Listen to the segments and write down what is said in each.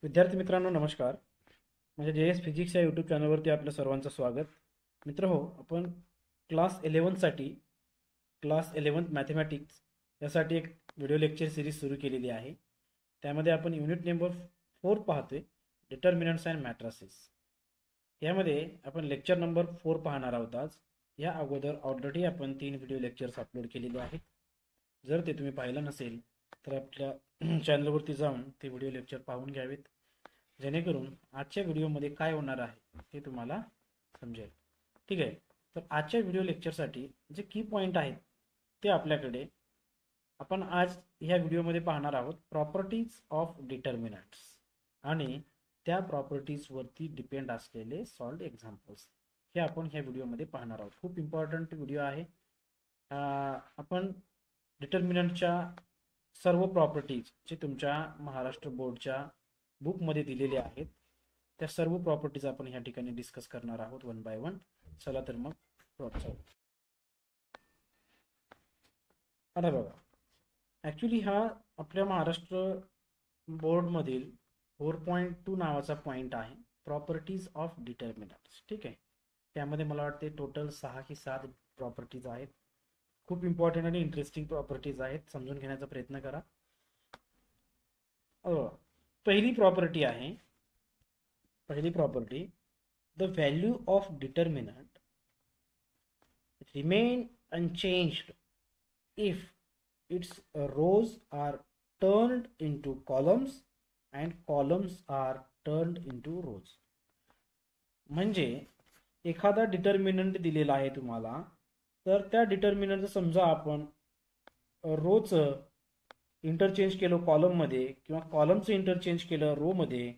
विद्यार्थी मित्रांनो नमस्कार. म्हणजे जे एस फिजिक्स या यूट्यूब चॅनलवरती आपलं सर्वांचं स्वागत. मित्र हो, आपण क्लास 11साठी क्लास 11th मॅथमॅटिक्स यासाठी एक व्हिडिओ लेक्चर सिरीज सुरू केलेली आहे. त्यामध्ये आपण युनिट नंबर 4 पाहतोय, डिटर्मिनंट्स अँड मॅट्रिसेस. यामध्ये आपण लेक्चर नंबर 4 पाहणार आहोत आज. या अगोदर ऑलरेडी आपण 3 व्हिडिओ लेक्चर्स अपलोड केलेले आहेत. जर ते तुम्ही पाहिलं नसेल तर आपल्या चॅनलवरती जाऊन ते व्हिडिओ लेक्चर पाहून घ्यावेत, जेणेकरून आजच्या व्हिडिओमध्ये काय होणार आहे ते तुम्हाला समजेल. ठीक आहे, तर आजच्या व्हिडिओ लेक्चरसाठी जे की पॉईंट आहेत ते आपल्याकडे आपण आज ह्या व्हिडिओमध्ये पाहणार आहोत. प्रॉपर्टीज ऑफ डिटर्मिनंट्स आणि त्या प्रॉपर्टीजवरती डिपेंड असलेले सॉल्व्ड एक्झाम्पल्स हे आपण ह्या व्हिडिओमध्ये पाहणार आहोत. खूप इम्पॉर्टंट व्हिडिओ आहे. आपण डिटर्मिनंटच्या सर्व प्रॉपर्टीज जे तुमच्या महाराष्ट्र बोर्डच्या बुकमध्ये दिलेले आहेत त्या सर्व प्रॉपर्टीज आपण ह्या ठिकाणी डिस्कस करणार आहोत वन बाय वन. चला तर मग आता बघा, ॲक्च्युली हा आपल्या महाराष्ट्र बोर्डमधील 4.2 नावाचा पॉईंट आहे, प्रॉपर्टीज ऑफ डिटर्मिनंट्स. ठीक आहे, त्यामध्ये मला वाटते टोटल 6 की 7 प्रॉपर्टीज आहेत. खूप इम्पॉर्टंट आणि इंटरेस्टिंग प्रॉपर्टीज आहेत, समजून घेण्याचा प्रयत्न करा. पहिली प्रॉपर्टी आहे, पहिली property, the value of determinant remain unchanged if its rows are turned into columns and columns are turned into rows. म्हणजे एखादा डिटर्मिनंट दिलेला आहे तुम्हाला, तर त्या डिटर्मिनंटचं समजा आपण रोचं इंटरचेंज केलं कॉलममध्ये किंवा कॉलमचं इंटरचेंज केलं रोमध्ये,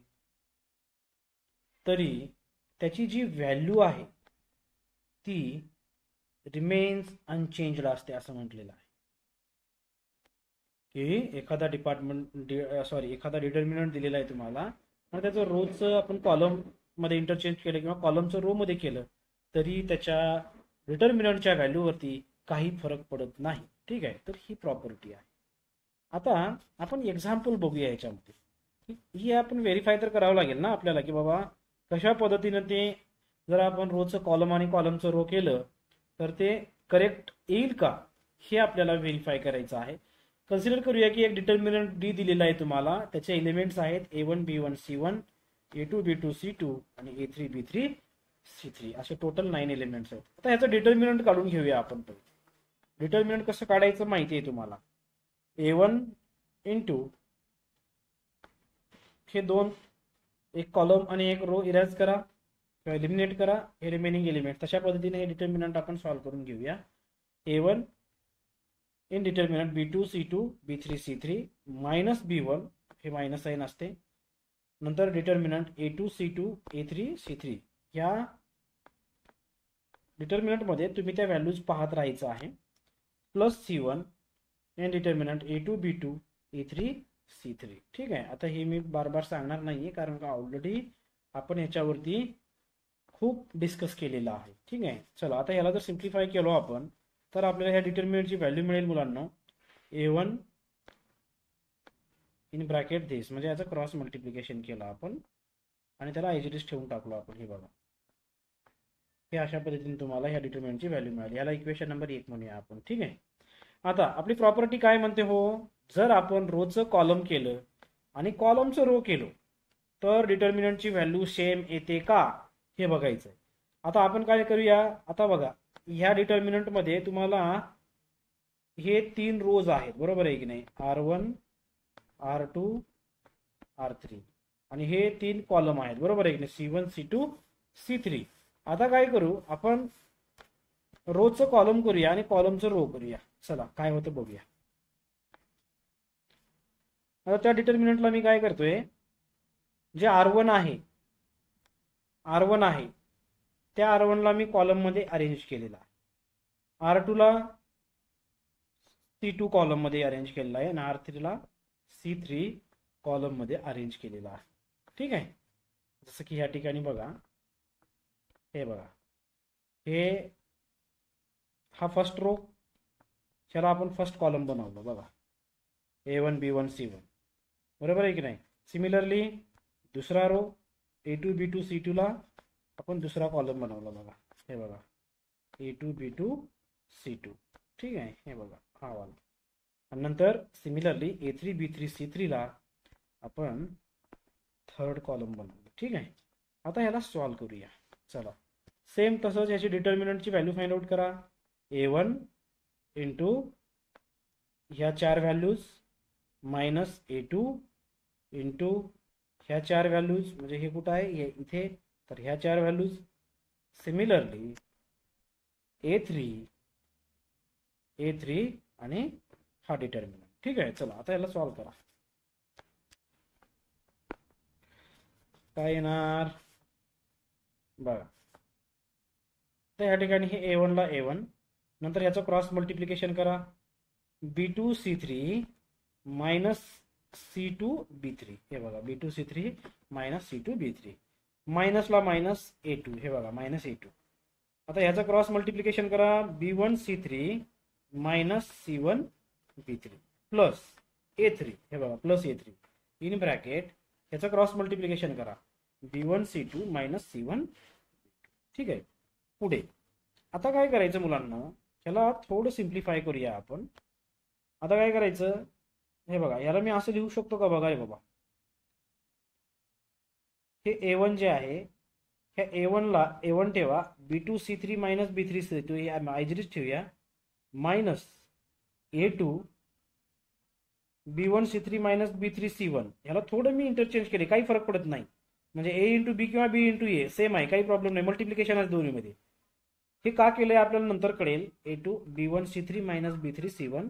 तरी त्याची जी व्हॅल्यू आहे ती रिमेन्स अनचेंज्ड असते असं म्हटलेलं आहे. की एखादा एखादा डिटर्मिनंट दिलेला आहे तुम्हाला आणि त्याचं रोजचं आपण कॉलममध्ये इंटरचेंज केलं किंवा कॉलमचं रो मध्ये केलं तरी त्याच्या डिटर्मिनंटच्या व्हॅल्यूवरती काही फरक पडत नाही. ठीक आहे, तर ही प्रॉपर्टी आहे. आता आपण एक्झाम्पल बघूया याच्यामध्ये. ही आपण व्हेरीफाय तर करावं लागेल ना आपल्याला की बाबा कशा पद्धतीनं ते, जर आपण रोजचं कॉलम आणि कॉलमचं रो केलं तर ते करेक्ट येईल का हे आपल्याला व्हेरीफाय करायचं आहे. कन्सिडर करूया की एक डिटर्मिनंट डी दिलेला आहे तुम्हाला, त्याचे एलिमेंट्स आहेत A1 B1 C1, A2 B2 C2 आणि A3 B3 C3, असे टोटल 9 एलिमेंट्स आहेत. आता ह्याचं डिटर्मिनंट काढून घेऊया आपण. डिटर्मिनंट कसं काढायचं माहिती आहे तुम्हाला. A1 इंटू हे दोन, एक कॉलम आणि एक रो इरेज करा किंवा एलिमिनेट करा हे रिमेनिंग एलिमेंट. तशा पद्धतीने हे डिटर्मिनंट आपण सॉल्व्ह करून घेऊया. A1 in determinant B2 C2 B3 C3 minus B1 हे मायनस साइन असते. नंतर determinant A2 C2 A3 C3. या डिटर्मिनंट मध्ये तुम्ही त्या व्हॅल्यूज पाहत राहायचं आहे. Plus C1 in determinant A2 B2 A3 C3. ठीक आहे, आता हे मी बार बार सांगणार नाहीये कारण का ऑलरेडी आपण ह्याच्यावरती खूप डिस्कस केलेलं आहे. ठीक आहे, चला आता ह्याला जर सिम्प्लिफाय केलो आपण तर आपल्याला ह्या डिटर्मिनंटची व्हॅल्यू मिळेल मुलांना A1 इन ब्रॅकेट दिस, म्हणजे याचं क्रॉस मल्टिप्लिकेशन केलं आपण आणि त्याला एज ठेवून टाकलो आपण. हे बघा, हे अशा पद्धतीने तुम्हाला ह्या डिटर्मिनंटची व्हॅल्यू मिळाली. याला इक्वेशन नंबर 1 म्हणूया आपण. ठीक आहे, आता आपली प्रॉपर्टी काय म्हणते हो, जर आपण रोचं कॉलम केलं आणि कॉलमचं रो केलं तर डिटर्मिनंटची व्हॅल्यू सेम येते का हे बघायचं. आता आपण काय करूया, आता बघा ह्या डिटर्मिनंट मध्ये तुम्हाला हे 3 रोज आहेत, बरोबर आहे की नाही, R1 R2 R3, आणि हे 3 कॉलम आहेत, बरोबर आहे की नाही, C1 C2 C3. आता काय करू आपण, रोजचं कॉलम करूया आणि कॉलमचं रो करूया. चला काय होतं बघूया. आता त्या डिटर्मिनंटला मी काय करतोय, जे R1 आहे त्या R1 ला मी कॉलम मध्ये अरेंज केलेला आहे. R2 ला C2 कॉलम मध्ये अरेंज केलेला आहे आणि R3 ला C3 कॉलम मध्ये अरेंज केलेला आहे. ठीक आहे, जसं की या ठिकाणी बघा, हे बघा, हे हा फर्स्ट रो, ह्याला आपण फर्स्ट कॉलम बनवलं बघा, A1 B1 C1, बरोबर आहे की नाही. सिमिलरली दुसरा रो A2 B2 C2 ला आपण दुसरा कॉलम बनवला बघा, हे बघा A2 B2 C2, ठीक आहे, हे बघा हा वाला. आणि नंतर सिमिलरली A3 B3 C3 ला आपण थर्ड कॉलम बनवलं, ठीक आहे. आता ह्याला सॉल्व करूया. चला सेम तसंच ह्याची डिटर्मिनंटची व्हॅल्यू फाइंड आउट करा. A1 इंटू ह्या 4 व्हॅल्यूज मायनस A2 इंटू ह्या 4 व्हॅल्यूज, म्हणजे हे कुठं आहे, हे इथे, तर ह्या 4 व्हॅल्यूज. सिमिलरली A3 आणि हा डिटर्मिनंट, ठीक आहे. चला आता याला सॉल्व करा. काय येणार बघा, तर ह्या ठिकाणी हे A1 ला A1, नंतर ह्याचं क्रॉस मल्टिप्लिकेशन करा. B2 C3 minus C2 B3, हे बघा B2 C3 minus C2 B3, मायनसला minus A2, हे बघा मायनस A2. आता ह्याचं क्रॉस मल्टिप्लिकेशन करा. B1 C3 minus C1 B3 plus A3, हे बघा प्लस A3 इन ब्रॅकेट ह्याचं क्रॉस मल्टिप्लिकेशन करा. B1 C2 मायनस C1, ठीक आहे. पुढे आता काय करायचं मुलांना, ह्याला थोडं सिम्प्लिफाय करूया आपण. आता काय करायचं, हे बघा याला मी असं लिहू शकतो का बघा, हे बाबा हे A1 जे आहे, ह्या A1 ला A1 ठेवा, B2 C3 minus B3 C2 हे आयजरीच ठेवूया, minus A2 B1 C3 minus B3 C1. ह्याला थोडं मी इंटरचेंज केले, काही फरक पडत नाही, म्हणजे A इंटू बी किंवा B इंटू ए सेम आहे, काही प्रॉब्लेम नाही, मल्टिप्लिकेशन आहे दोन्हीमध्ये. हे का केलंय आपल्याला नंतर कळेल. A2 B1 C3 minus B3 C1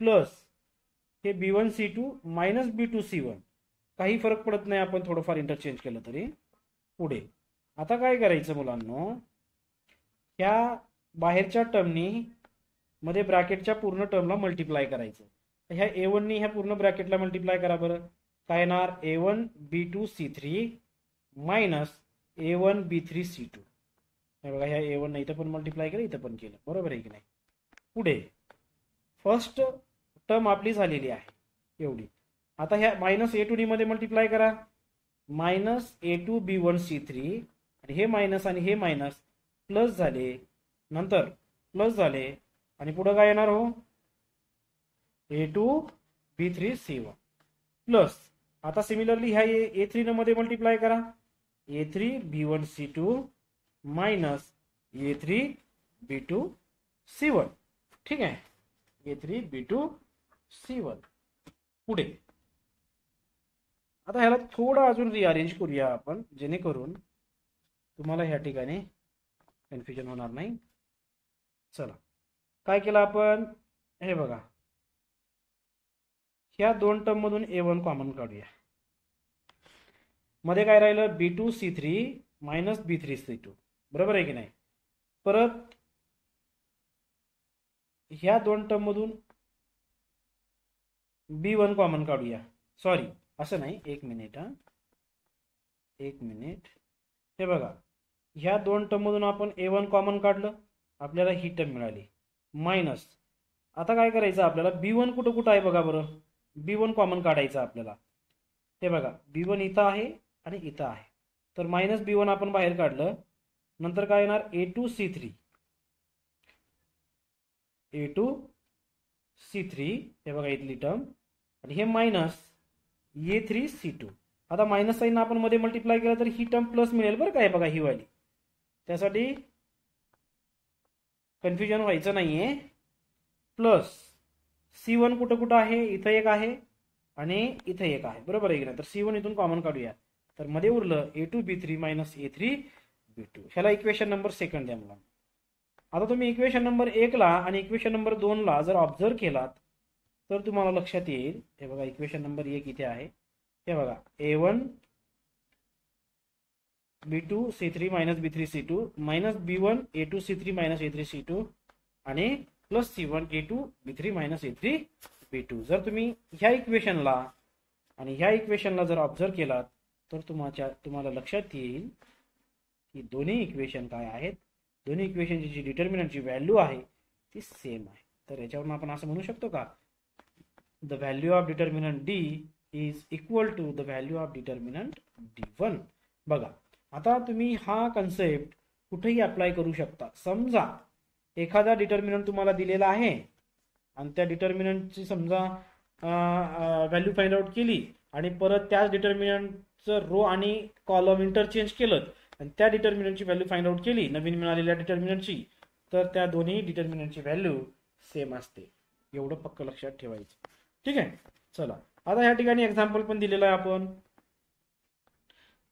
plus हे B1 C2 minus B2 C1, काही फरक पडत नाही आपण थोडंफार इंटरचेंज केलं तरी. पुढे आता काय करायचं मुलांनो, ह्या बाहेरच्या टर्मनी मध्ये ब्रॅकेटच्या पूर्ण टर्मला मल्टिप्लाय करायचं. ह्या A1 नी ह्या पूर्ण ब्रॅकेटला मल्टिप्लाय करा बरं. काय येणार, A1 B2 C3 minus A1 B3 C2, हे बघा ह्या A1 ने इथं पण मल्टिप्लाय केलं, इथं पण केलं, बरोबर आहे की नाही. पुढे फर्स्ट टर्म आपली झालेली आहे एवढी. आता ह्या मायनस A2 डी मध्ये मल्टिप्लाय करा. मायनस A2 B1 C3, आणि हे मायनस आणि हे मायनस प्लस झाले, नंतर प्लस झाले, आणि पुढे काय येणार हो, A2 B3 C1 प्लस. आता सिमिलरली ह्या A3 मध्ये मल्टिप्लाय करा. A3 B1 C2 minus A3 B2 C1, ठीक आहे, A3 B2 C1. पुढे आता ह्याला थोडं अजून रिअरेंज करूया आपण, जेणेकरून तुम्हाला ह्या ठिकाणी कन्फ्युजन होणार नाही. चला काय केलं आपण, हे बघा ह्या दोन टर्म मधून A1 कॉमन काढूया. मध्ये काय राहिलं, B2 C3 minus B3 C2, बरोबर आहे की नाही. परत ह्या दोन टर्म मधून B1 कॉमन काढूया. सॉरी असं नाही, एक मिनिट, हे बघा ह्या दोन टर्म मधून आपण A1 कॉमन काढलं, आपल्याला ही टर्म मिळाली, मायनस. आता काय करायचं आपल्याला, B1 कुठं कुठं आहे बघा बरं, B1 कॉमन काढायचं आपल्याला. हे बघा B1 इथं आहे आणि इथं आहे, तर मायनस B1 आपण बाहेर काढलं. नंतर काय येणार, A2 C3, हे बघा इथली टर्म, आणि हे मायनस A3 C2. आता मायनस साईन आपण मध्ये मल्टिप्लाय केलं तर ही टर्म प्लस मिळेल बरं काय, बघा ही वाली. त्यासाठी कन्फ्युजन व्हायचं नाहीये. प्लस C1 कुठं कुठं आहे, इथं एक आहे आणि इथं एक आहे, बरोबर आहे की नाही. तर C1 इथून कॉमन काढूया, तर मध्ये उरलं A2 B3 minus A3 B2. ह्याला इक्वेशन नंबर सेकंड द्या मला. आता तुम्ही इक्वेशन नंबर 1 ला आणि इक्वेशन नंबर 2 ला जर ऑब्झर्व केलात तर तुम्हाला लक्षात येईल. हे बघा इक्वेशन नंबर 1 इथे आहे, हे बघा A1 B2 C3 minus B3 C2 minus B1 A2 C3 minus A3 C2 आणि plus C1 A2 B3 minus A3 B2. जर तुम्ही ह्या इक्वेशनला आणि ह्या इक्वेशनला जर ऑब्झर्व केलात तर तुम्हाला लक्षात येईल की दोन्ही इक्वेशन काय आहेत, दोन्ही इक्वेशनची जी डिटर्मिनंटची व्हॅल्यू आहे ती सेम आहे. तर याच्यावरून आपण असं म्हणू शकतो का, the value of determinant D is equal to the value of determinant D1. बघा, आता तुम्ही हा कन्सेप्ट कुठेही अप्लाय करू शकता. समजा एखादा डिटर्मिनंट तुम्हाला दिलेला आहे आणि त्या डिटर्मिनंटची समजा व्हॅल्यू फाइंड आउट केली आणि परत त्याच डिटर्मिनंटचं रो आणि कॉलम इंटरचेंज केलं आणि त्या डिटर्मिनंटची व्हॅल्यू फाइंड आउट केली नवीन मिळालेल्या डिटर्मिनंटची, तर त्या दोन्ही डिटर्मिनंटची व्हॅल्यू सेम असते. एवढं पक्क लक्षात ठेवायचं. ठीक आहे. चला, आता या ठिकाणी एक्झाम्पल पण दिलेलं आहे. आपण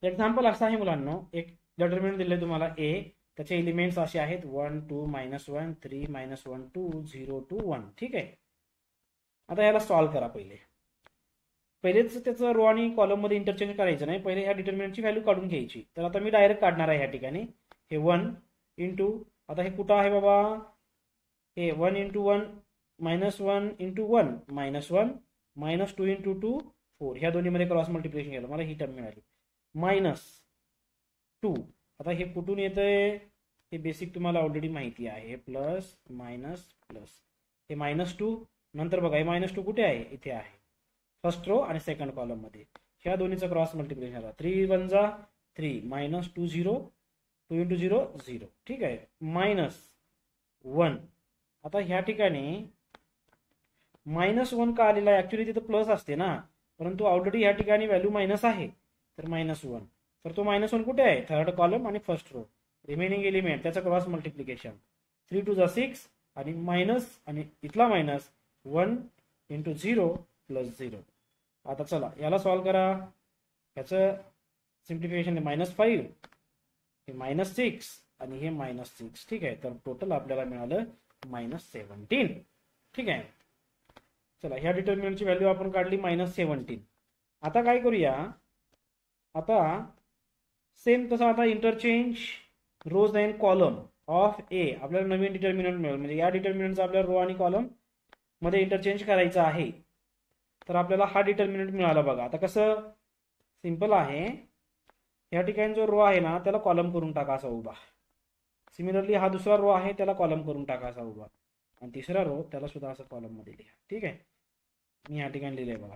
एक्झाम्पल असं आहे मुलांना, एक डिटर्मिनंट दिले तुम्हाला ए, त्याचे एलिमेंट्स असे आहेत 1 2 -1 3 -1 2 0 2 1. ठीक आहे. आता याला सॉल्व्ह करा. पहिलेच त्याचं रो आणि कॉलम मध्ये इंटरचेंज करायचं नाही, पहिले ह्या डिटर्मिनंटची व्हॅल्यू काढून घ्यायची. तर आता मी डायरेक्ट काढणार आहे. ह्या ठिकाणी हे 1 इंटू, आता हे कुठं आहे बाबा, हे 1 इंटू 1 -1 इंटू 1 -1 -2 इंटू 2 4. ह्या दोन्हीमध्ये क्रॉस मल्टिप्लिकेशन केलं, मला ही टर्म मिळाली -2. आता हे कुठून येतंय हे बेसिक तुम्हाला ऑलरेडी माहिती आहे. प्लस मायनस प्लस, हे -2 नंतर बघा हे -2 कुठे आहे, इथे आहे फर्स्ट रो आणि सेकंड कॉलम मध्ये. ह्या दोन्हीचं क्रॉस मल्टिप्लिकेशन झाला. 3 1 जा 3 -2 0 2 इंटू 0 0. ठीक आहे. -1. आता ह्या ठिकाणी -1 का आलेला आहे, ऍक्च्युली तिथं प्लस असते ना, परंतु ऑलरेडी ह्या ठिकाणी व्हॅल्यू मायनस आहे, तर -1. तर तो -1 कुठे आहे, थर्ड कॉलम आणि फर्स्ट रो. रिमेनिंग एलिमेंट त्याचं क्रॉस मल्टिप्लिकेशन 3 2 जा 6 आणि मायनस आणि इथला मायनस 1 इंटू 0 प्लस 0. आता चला याला सॉल्व्ह करा. ह्याचं सिम्प्लिफिकेशन -5, हे -6 आणि हे -6. ठीक आहे. तर टोटल आपल्याला मिळालं -17. ठीक आहे. चला, ह्या डिटर्मिनंटची व्हॅल्यू आपण काढली -17. आता काय करूया, आता सेम तसं आता interchange rows and column of A, आपल्याला नवीन डिटर्मिनंट मिळेल. म्हणजे या डिटर्मिनंटचा आपल्याला रो आणि कॉलम मध्ये इंटरचेंज करायचं आहे. तर आपल्याला हा डिटर्मिनंट मिळाला. बघा आता कसं सिंपल आहे, या ठिकाणी जो रो आहे ना त्याला कॉलम करून टाका असा उभा. सिमिलरली हा दुसरा रो आहे त्याला कॉलम करून टाका असा उभा, आणि तिसरा रो त्याला सुद्धा असं कॉलम मध्ये लिहा. ठीक आहे. मी या ठिकाणी लिहिलंय बघा,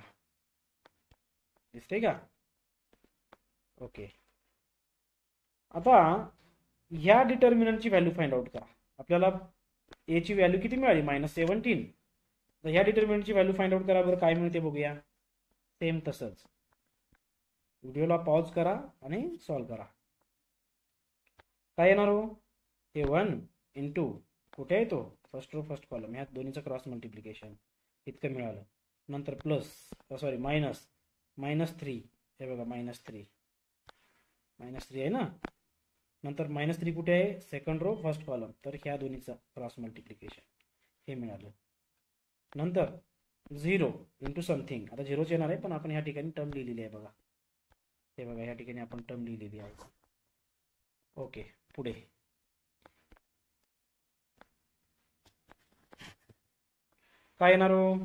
दिसतंय का. ओके. आता ह्या डिटर्मिनंटची व्हॅल्यू फाइंड आउट करा. आपल्याला ए ची व्हॅल्यू किती मिळाली, -17. तर ह्या डिटर्मिनंटची व्हॅल्यू फाइंड आउट करा बरं, काय मिळते बघूया. सेम तसंच व्हिडिओला पॉज करा आणि सॉल्व्ह करा. काय येणार हो, हे 1 इंटू कुठे आहे तो, फर्स्ट रो फर्स्ट कॉलम, ह्या दोन्हीचं क्रॉस मल्टिप्लिकेशन इतकं मिळालं. नंतर प्लस सॉरी -3, हे बघा -3 आहे ना. नंतर -3 कुठे आहे, सेकंड रो फर्स्ट कॉलम, तर ह्या दोन्हीचं क्रॉस मल्टिप्लिकेशन हे मिळालं. नंतर 0 इंटू समथिंग, आता 0च येणार आहे पण आपण ह्या ठिकाणी टर्म लिहिलेली आहे बघा. हे बघा ह्या ठिकाणी आपण टर्म लिहिलेली आहे. ओके. पुढे काय येणार हो,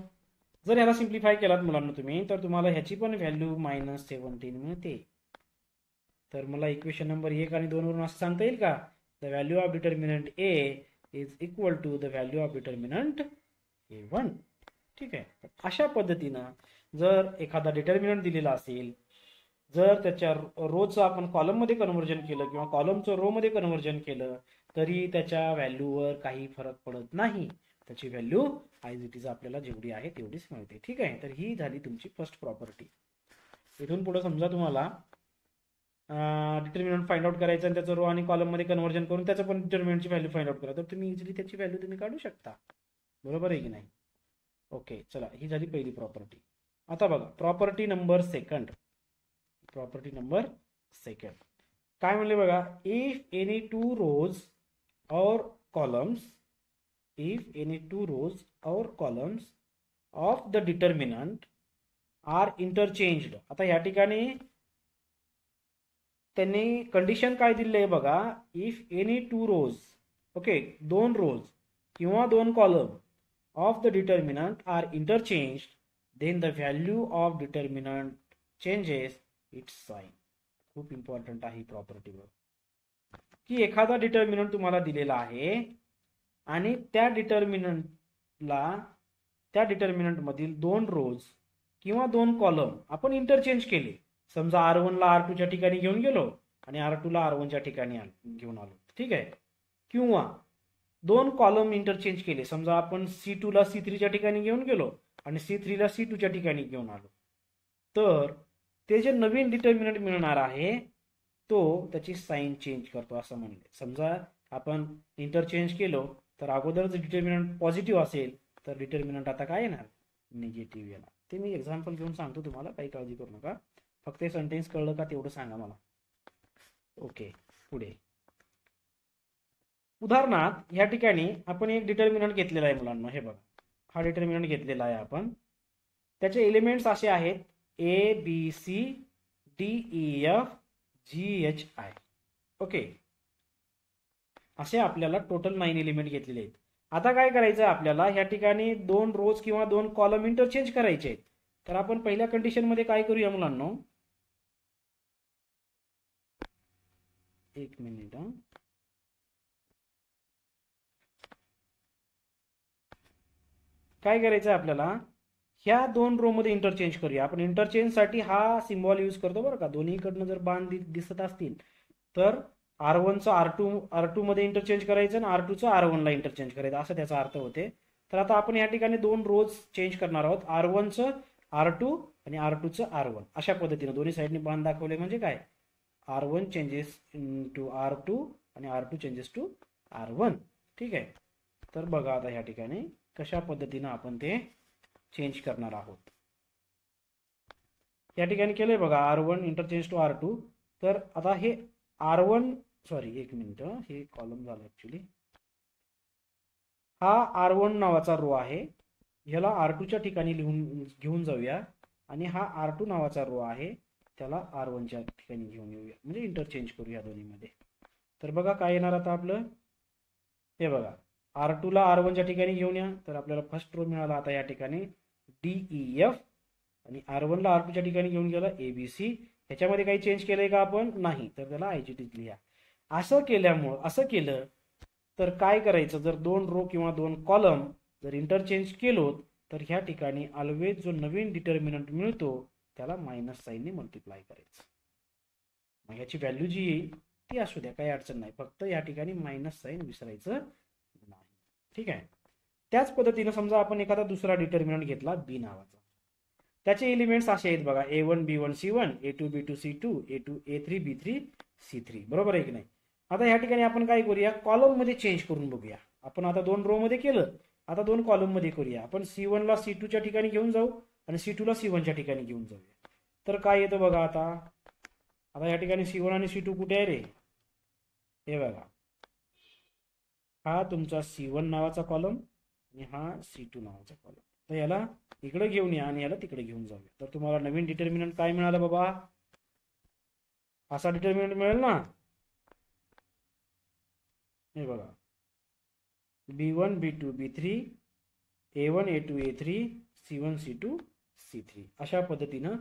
जर ह्याला सिम्प्लिफाय केलात मुलांना तुम्ही, तर तुम्हाला ह्याची पण व्हॅल्यू -17 मिळते. तर मला इक्वेशन नंबर 1 आणि 2 वरून असं सांगता येईल का, the value of determinant A is equal to the value of determinant A1. ठीक आहे. अशा पद्धतीनं जर एखादा डिटर्मिनंट दिलेला असेल, जर त्याच्या रोचं आपण कॉलम मध्ये कन्व्हर्जन केलं किंवा कॉलमचं रो मध्ये कन्व्हर्जन केलं, तरी त्याच्या व्हॅल्यूवर काही फरक पडत नाही. त्याची व्हॅल्यू ॲज इट इज आपल्याला जेवढी आहे तेवढीच मिळते. ठीक आहे. तर ही झाली तुमची फर्स्ट प्रॉपर्टी. इथून पुढे समजा तुम्हाला डिटर्मिनंट फाइंड आउट करायचं आणि त्याचं रो आणि कॉलम मध्ये कन्व्हर्जन करून त्याचं पण डिटर्मिनंटची व्हॅल्यू फाइंड आउट करा, तर तुम्ही इझिली त्याची व्हॅल्यू तुम्ही काढू शकता. बरोबर आहे की नाही. ओके. चला, ही झाली पहिली प्रॉपर्टी. आता बघा प्रॉपर्टी नंबर सेकंड. काय म्हणले बघा, if any two rows or columns of the determinant are interchanged. आता या ठिकाणी त्यांनी कंडिशन काय दिली आहे बघा, if any two rows, okay, 2 rows किंवा 2 column of the determinant are interchanged, then the value of determinant changes its sign. खूप इम्पॉर्टंट आहे प्रॉपर्टी वर, की एखादा डिटर्मिनंट तुम्हाला दिलेला आहे आणि त्या डिटर्मिनंट मधील 2 रोज किंवा 2 कॉलम आपण इंटरचेंज केले, समजा R1 ला R2 च्या ठिकाणी घेऊन गेलो आणि R2 ला R1 च्या ठिकाणी घेऊन आलो, ठीक आहे. किंवा 2 कॉलम इंटरचेंज केले, समजा आपण C2 ला C3 च्या ठिकाणी घेऊन गेलो आणि C3 ला C2 च्या ठिकाणी घेऊन आलो, तर ते जे नवीन डिटर्मिनंट मिळणार आहे तो त्याची साइन चेंज करतो असं म्हणले. समजा आपण इंटरचेंज केलो तर अगोदर जर डिटर्मिनंट पॉझिटिव्ह असेल तर डिटर्मिनंट आता काय येणार, निगेटिव्ह येणार. ते मी एक्झाम्पल घेऊन सांगतो तुम्हाला, काही काळजी करू नका. फक्त हे सेंटेन्स कळलं का तेवढं सांगा मला. ओके, पुढे उदाहरणार्थ या ठिकाणी आपण एक डिटर्मिनंट घेतलेला आहे मुलांना. हे बघा, हा डिटर्मिनंट घेतलेला आहे आपण. त्याचे एलिमेंट्स असे आहेत ABCDEFGHI. ओके, असे आपल्याला टोटल 9 एलिमेंट घेतलेले आहेत. आता काय करायचं आपल्याला, ह्या ठिकाणी 2 रोज किंवा 2 कॉलम इंटरचेंज करायचे आहेत. तर आपण पहिल्या कंडिशन मध्ये काय करूया मुलांना, एक मिनिट. काय करायचं आपल्याला, ह्या 2 रो मध्ये इंटरचेंज करूया. आपण इंटरचेंज साठी हा सिम्बॉल यूज करतो बरं का. दोन्हीकडनं जर बाण दिसत असतील तर R1चं R2 मध्ये इंटरचेंज करायचं आणि R2चं R1 ला इंटरचेंज करायचं, असं त्याचा अर्थ होते. तर आता आपण या ठिकाणी 2 रोज चेंज करणार आहोत, R1चं R2 आणि R2चं R1. अशा पद्धतीने दोन्ही साईडने बाण दाखवले म्हणजे काय, R1 चेंजेस टू R2 आणि R2 चेंजेस टू R1. ठीक आहे. तर बघा आता ह्या ठिकाणी कशा पद्धतीने आपण ते चेंज करणार आहोत. या ठिकाणी केलंय बघा, R1 इंटरचेंज टू R2. तर आता हे R1, सॉरी एक मिनिट, हे कॉलम झालं ऍक्च्युली. हा R1 नावाचा रो आहे, ह्याला R2 च्या ठिकाणी घेऊन जाऊया आणि हा R2 नावाचा रो आहे त्याला R1 च्या ठिकाणी घेऊन येऊया, म्हणजे इंटरचेंज करूया दोन्हीमध्ये. तर बघा काय येणार आता आपलं, हे बघा R2 ला R1 च्या ठिकाणी घेऊन या, तर आपल्याला फर्स्ट रो मिळाला आता या ठिकाणी DEF, आणि R1 ला R2 च्या ठिकाणी घेऊन गेला ABC. ह्याच्यामध्ये काही चेंज केलंय का आपण, नाही, तर त्याला IGT लिहा. असं केलं तर काय करायचं, जर 2 रो किंवा 2 कॉलम जर इंटरचेंज केलो तर ह्या ठिकाणी ऑलवेज जो नवीन डिटर्मिनंट मिळतो त्याला मायनस साईनने मल्टिप्लाय करायचं. मग याची व्हॅल्यू जी येईल ती असू द्या, काही अडचण नाही, फक्त या ठिकाणी मायनस साईन विसरायचं नाही. ठीक आहे. त्याच पद्धतीने समजा आपण एखादा दुसरा डिटर्मिनंट घेतला B नावाचा, त्याचे एलिमेंट्स असे आहेत बघा, A1 B1 C1, A2 B2 C2, A3 B3 C3. बरोबर आहे की नाही. आता या ठिकाणी आपण काय करूया, कॉलम मध्ये चेंज करून बघूया. आपण आता 2 रो मध्ये केलं, आता 2 कॉलम मध्ये करूया. आपण C1 ला C2 च्या ठिकाणी घेऊन जाऊ आणि C2 ला C1 च्या ठिकाणी घेऊन जाऊया. तर काय येतं बघा, आता या ठिकाणी C1 आणि C2 कुठे आहे रे, हे बघा, हा तुमचा C1 नावाचा कॉलम आणि हा C2 नावाचा कॉलम. तर याला इकडे घेऊन या आणि याला तिकडे घेऊन जाऊया. तर तुम्हाला नवीन डिटर्मिनंट काय मिळालं बाबा, असा डिटर्मिनंट मिळेल ना. हे बघा, B1 B2 B3, A1 A2 A3, C1 C2 C3. अशा पद्धतीनं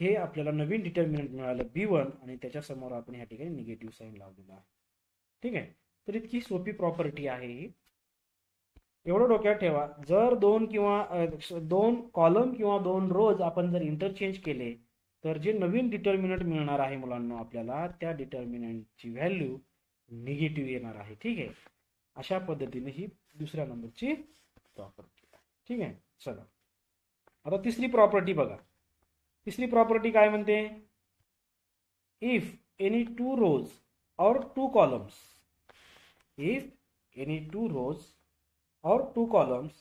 हे आपल्याला नवीन डिटर्मिनंट मिळालं B1 आणि त्याच्या समोर आपण या ठिकाणी निगेटिव्ह साईन लावलेला आहे. ठीक आहे. तर इतकी सोपी प्रॉपर्टी आहे ही. एवढं डोक्यात ठेवा, जर 2 कॉलम किंवा 2 रोज आपण जर इंटरचेंज केले तर जे नवीन डिटर्मिनंट मिळणार आहे मुलांना आपल्याला, त्या डिटर्मिनंटची व्हॅल्यू निगेटिव्ह येणार आहे. ठीक आहे. अशा पद्धतीने ही दुसऱ्या नंबरची प्रॉपर्टी आहे. ठीक आहे. चला आता तिसरी प्रॉपर्टी बघा. तिसरी प्रॉपर्टी काय म्हणते, इफ एनी 2 रोज और 2 columns, if any 2 rows or 2 columns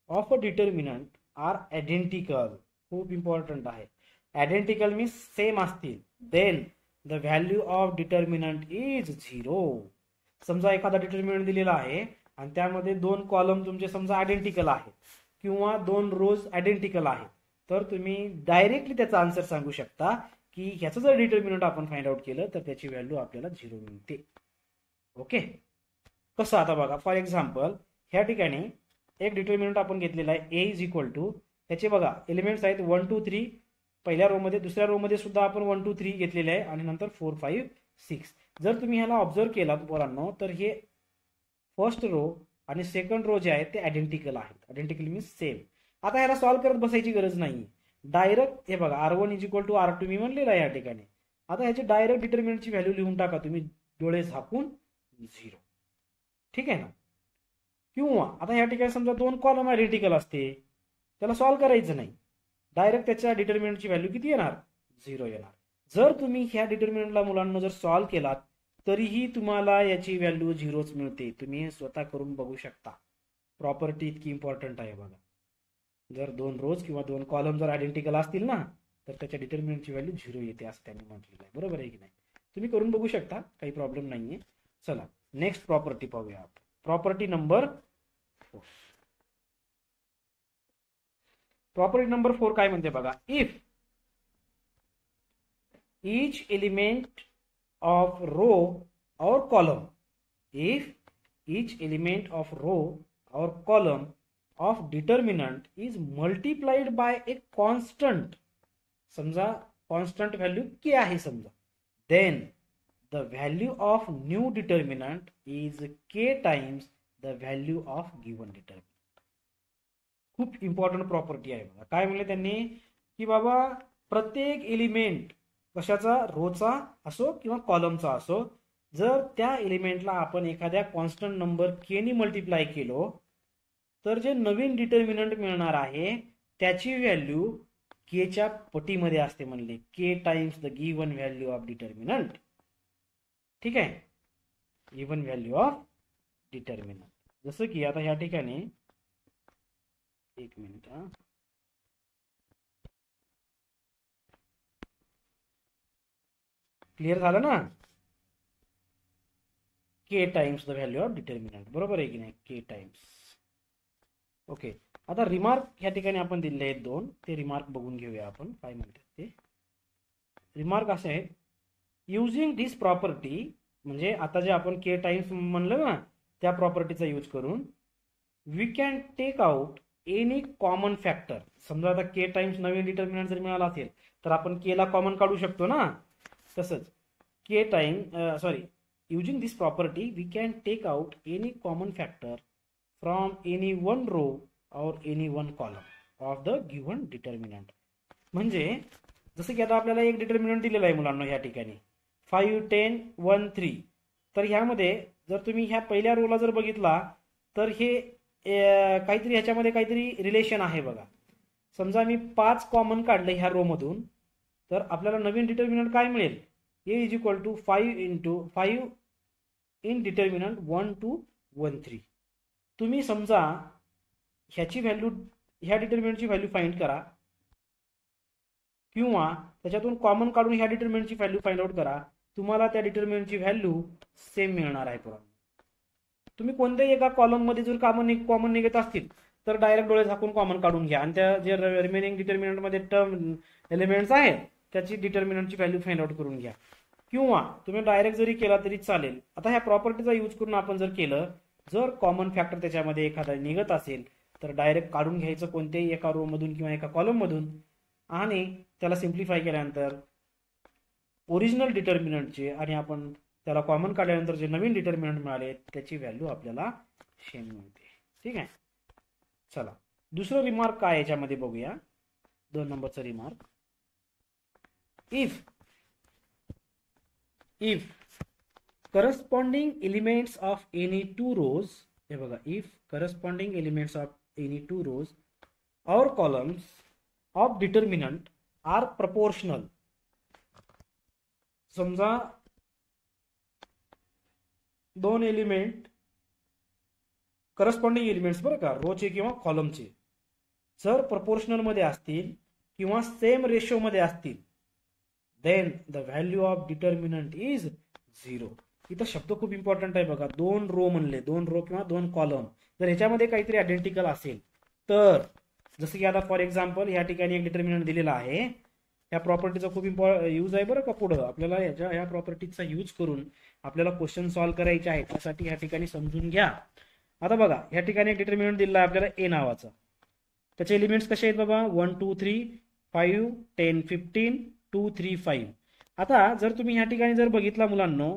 of a determinant are identical, खूप इम्पॉर्टंट आहे, आयडेंटिकल मीन्स सेम असतील, then the value of determinant is 0. समजा एखादा डिटर्मिनंट दिलेला आहे आणि त्यामध्ये 2 कॉलम तुमचे समजा आयडेंटिकल आहेत किंवा 2 रोज आयडेंटिकल आहेत, तर तुम्ही डायरेक्टली त्याचा आन्सर सांगू शकता की ह्याचं जर डिटर्मिनंट आपण फाइंड आउट केलं तर त्याची व्हॅल्यू आपल्याला 0 मिळते. ओके. कसं, आता बघा, फॉर एक्झाम्पल ह्या ठिकाणी एक डिटर्मिनंट आपण घेतलेला आहे A इज इक्वल टू, त्याचे बघा एलिमेंट्स आहेत 1 2 3, पहिल्या रो मध्ये, दुसऱ्या रो मध्ये सुद्धा आपण 1 2 3 घेतलेले आहे आणि नंतर 4 5 6. जर तुम्ही ह्याला ऑब्झर्व केला पोरांनो तर हे फर्स्ट रो आणि सेकंड रो जे आहेत ते आयडेंटिकल आहेत. Identical means same. आता ह्याला सॉल्व्ह करत बसायची गरज नाही, डायरेक्ट हे बघा R1 is equal to R2 मी म्हणलेलं आहे या ठिकाणी. आता ह्याची डायरेक्ट डिटर्मिनंटची व्हॅल्यू लिहून टाका तुम्ही डोळे झाकून 0. ठीक आहे ना. किंवा आता या ठिकाणी समजा 2 कॉलम आयडेंटिकल असते, त्याला सॉल्व्ह करायचं नाही, डायरेक्ट त्याच्या डिटर्मिनंटची व्हॅल्यू किती येणार? 0 येणार. जर तुम्ही ह्या डिटर्मिनंटला मुलांना जर सॉल्व्ह केलात तरीही तुम्हाला याची व्हॅल्यू 0च मिळते. तुम्ही स्वतः करून बघू शकता. प्रॉपर्टी इतकी इम्पॉर्टंट आहे बघा. जर 2 रोज किंवा 2 कॉलम जर आयडेंटिकल असतील ना तर त्याच्या डिटर्मिनंटची व्हॅल्यू 0 येते असं त्यांनी म्हटलेलं आहे. बरोबर आहे की नाही? तुम्ही करून बघू शकता, काही प्रॉब्लेम नाहीये. चला नेक्स्ट प्रॉपर्टी पाहूया. Property number 4. प्रॉपर्टी नंबर 4 काय म्हणते बघा. If each element of row or column, if each element of row or column of determinant is multiplied by a constant, समजा constant value k आहे समजा, then the value of new determinant is k times the value of given determinant. खूप important property आहे बघा. काय म्हणले त्यांनी की बाबा प्रत्येक एलिमेंट कशाचा, रोचा असो किंवा कॉलमचा असो, जर त्या एलिमेंटला आपण एखाद्या कॉन्स्टंट नंबर के नी मल्टिप्लाय केलो तर जे नवीन डिटर्मिनंट मिळणार आहे त्याची व्हॅल्यू केच्या पटीमध्ये असते म्हणले. K times the given value of determinant. ठीक आहे, गिवन व्हॅल्यू ऑफ डिटर्मिनंट. जसं की आता या ठिकाणी एक मिनिट, क्लिअर झालं ना. K times the value of determinant. बरोबर आहे की नाही? K times. ओके. आता रिमार्क या ठिकाणी आपण दिले आहेत 2, ते रिमार्क बघून घेऊया आपण काय म्हणतात ते. रिमार्क असे आहेत, युजिंग दिस प्रॉपर्टी, म्हणजे आता जे आपण के टाइम्स म्हणलं ना त्या प्रॉपर्टीचा यूज करून we can take out any common factor. समजा आता के टाइम्स नवीन डिटर्मिनंट जर मिळाला असेल तर आपण के ला कॉमन काढू शकतो ना. तसंच के time using this property we can take out any common factor from any one row or any one column of the given determinant. म्हणजे जसं की आता आपल्याला एक डिटर्मिनंट दिलेला आहे मुलांना या ठिकाणी 5 10 1 3. तर ह्यामध्ये जर तुम्ही ह्या पहिल्या रोला जर बघितला तर हे काहीतरी ह्याच्यामध्ये काहीतरी रिलेशन आहे बघा. समजा मी 5 कॉमन काढले ह्या रो मधून तर आपल्याला नवीन डिटर्मिनंट काय मिळेल? a is equal to 5 into 5 in determinant 1 to 1 3. तुम्ही समजा ह्याची व्हॅल्यू, ह्या डिटर्मिनंटची व्हॅल्यू फाइंड करा किंवा त्याच्यातून कॉमन काढून ह्या डिटर्मिनंटची व्हॅल्यू फाइंड आउट करा. तुम्हाला त्या डिटर्मिनंटची व्हॅल्यू सेम मिळणार आहे. पण तुम्ही कोणत्याही एका कॉलम मध्ये जर कॉमन निघत असतील तर डायरेक्ट डोळे झाकून कॉमन काढून घ्या आणि त्या जे रिमेनिंग डिटर्मिनंट मध्ये टर्म एलिमेंट्स आहेत त्याची डिटर्मिनंटची व्हॅल्यू फाइंड आउट करून घ्या. किंवा तुम्ही डायरेक्ट जरी केला तरी चालेल. आता ह्या प्रॉपर्टीचा यूज करून आपण जर केलं, जर कॉमन फॅक्टर त्याच्यामध्ये एखादा निघत असेल तर डायरेक्ट काढून घ्यायचं कोणत्याही एका रो मधून किंवा एका कॉलम मधून आणि त्याला सिम्प्लिफाय केल्यानंतर ओरिजिनल डिटर्मिनंटचे आणि आपण त्याला कॉमन काढल्यानंतर जे नवीन डिटर्मिनंट मिळाले त्याची व्हॅल्यू आपल्याला सेम मिळते. ठीक आहे. चला दुसरं रिमार्क काय याच्यामध्ये बघूया. 2 नंबरचा remark. if corresponding elements of any two rows, हे बघा, if corresponding elements of any two rows or columns of determinant are proportional. समजा 2 एलिमेंट करस्पॉन्डिंग एलिमेंट्स बरं का, रोचे किंवा कॉलमचे, जर प्रपोर्शनल मध्ये असतील किंवा सेम रेशो मध्ये असतील then the value of determinant is 0. इथं शब्द खूप इम्पॉर्टंट आहे बघा. 2 रो म्हणले, 2 रो किंवा 2 कॉलम जर ह्याच्यामध्ये काहीतरी आयडेंटिकल असेल तर, जसं की आता फॉर एक्झाम्पल या ठिकाणी एक डिटर्मिनंट दिलेला आहे. या प्रॉपर्टीचा खूप यूज आहे बरं का. पुढं आपल्याला या प्रॉपर्टीचा यूज करून आपल्याला क्वेश्चन सॉल्व्ह करायचे आहेत, त्यासाठी या ठिकाणी समजून घ्या. आता बघा या ठिकाणी एक डिटर्मिनंट दिलेला आहे आपल्याला ए नावाचा. त्याचे एलिमेंट्स कसे आहेत बाबा? 1 2 3 5 10 15 2 3 5. आता जर तुम्ही ह्या ठिकाणी जर बघितला मुलांनो,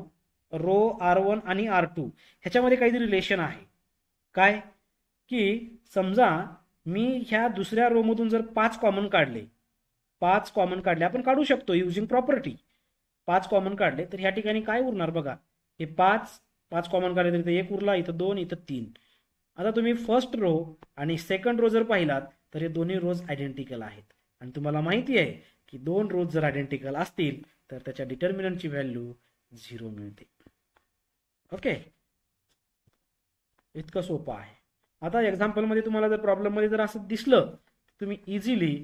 रो R1 आणि R2 ह्याच्यामध्ये काहीतरी रिलेशन आहे. काय की समजा मी ह्या दुसऱ्या रो मधून जर 5 कॉमन काढले 5 कॉमन काढले, आपण काढू शकतो युजिंग प्रॉपर्टी. 5 कॉमन काढले तर ह्या ठिकाणी काय उरणार बघा, हे 5 कॉमन काढले तर इथं 1 उरला, इथं 2, इथं 3. आता तुम्ही फर्स्ट रो आणि सेकंड रो जर पाहिलात तर हे दोन्ही रोज आयडेंटिकल आहेत. आणि तुम्हाला माहिती आहे की 2 रोज जर आयडेंटिकल असतील तर त्याच्या डिटर्मिनंटची व्हॅल्यू 0 मिळते. ओके, इतकं सोपं आहे. आता एक्झाम्पलमध्ये तुम्हाला जर प्रॉब्लेममध्ये जर असं दिसलं तुम्ही इझिली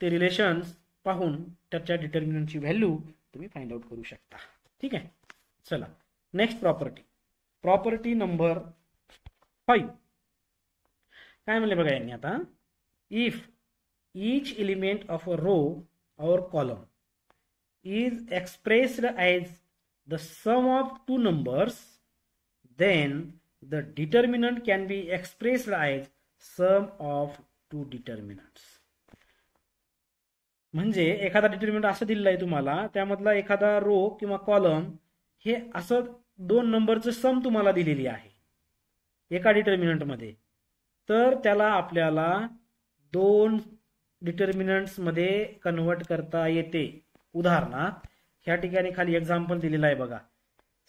ते रिलेशन्स पाहून त्याच्या डिटर्मिनंटची व्हॅल्यू तुम्ही फाइंड आउट करू शकता. ठीक आहे, चला नेक्स्ट प्रॉपर्टी नंबर 5. काय म्हणले बघा यांनी आता, if each element of a row or column is expressed as the sum of two numbers, then the determinant can be expressed as sum of two determinants. म्हणजे एखादा डिटर्मिनंट असं दिलेला आहे तुम्हाला, त्यामधला एखादा रो किंवा कॉलम हे असं 2 नंबरचं सम तुम्हाला दिलेली आहे एका डिटर्मिनंट मध्ये, तर त्याला आपल्याला 2 डिटर्मिनंट्स मध्ये कन्वर्ट करता येते. उदाहरणार्थ ह्या ठिकाणी खाली एक्झाम्पल दिलेला आहे बघा.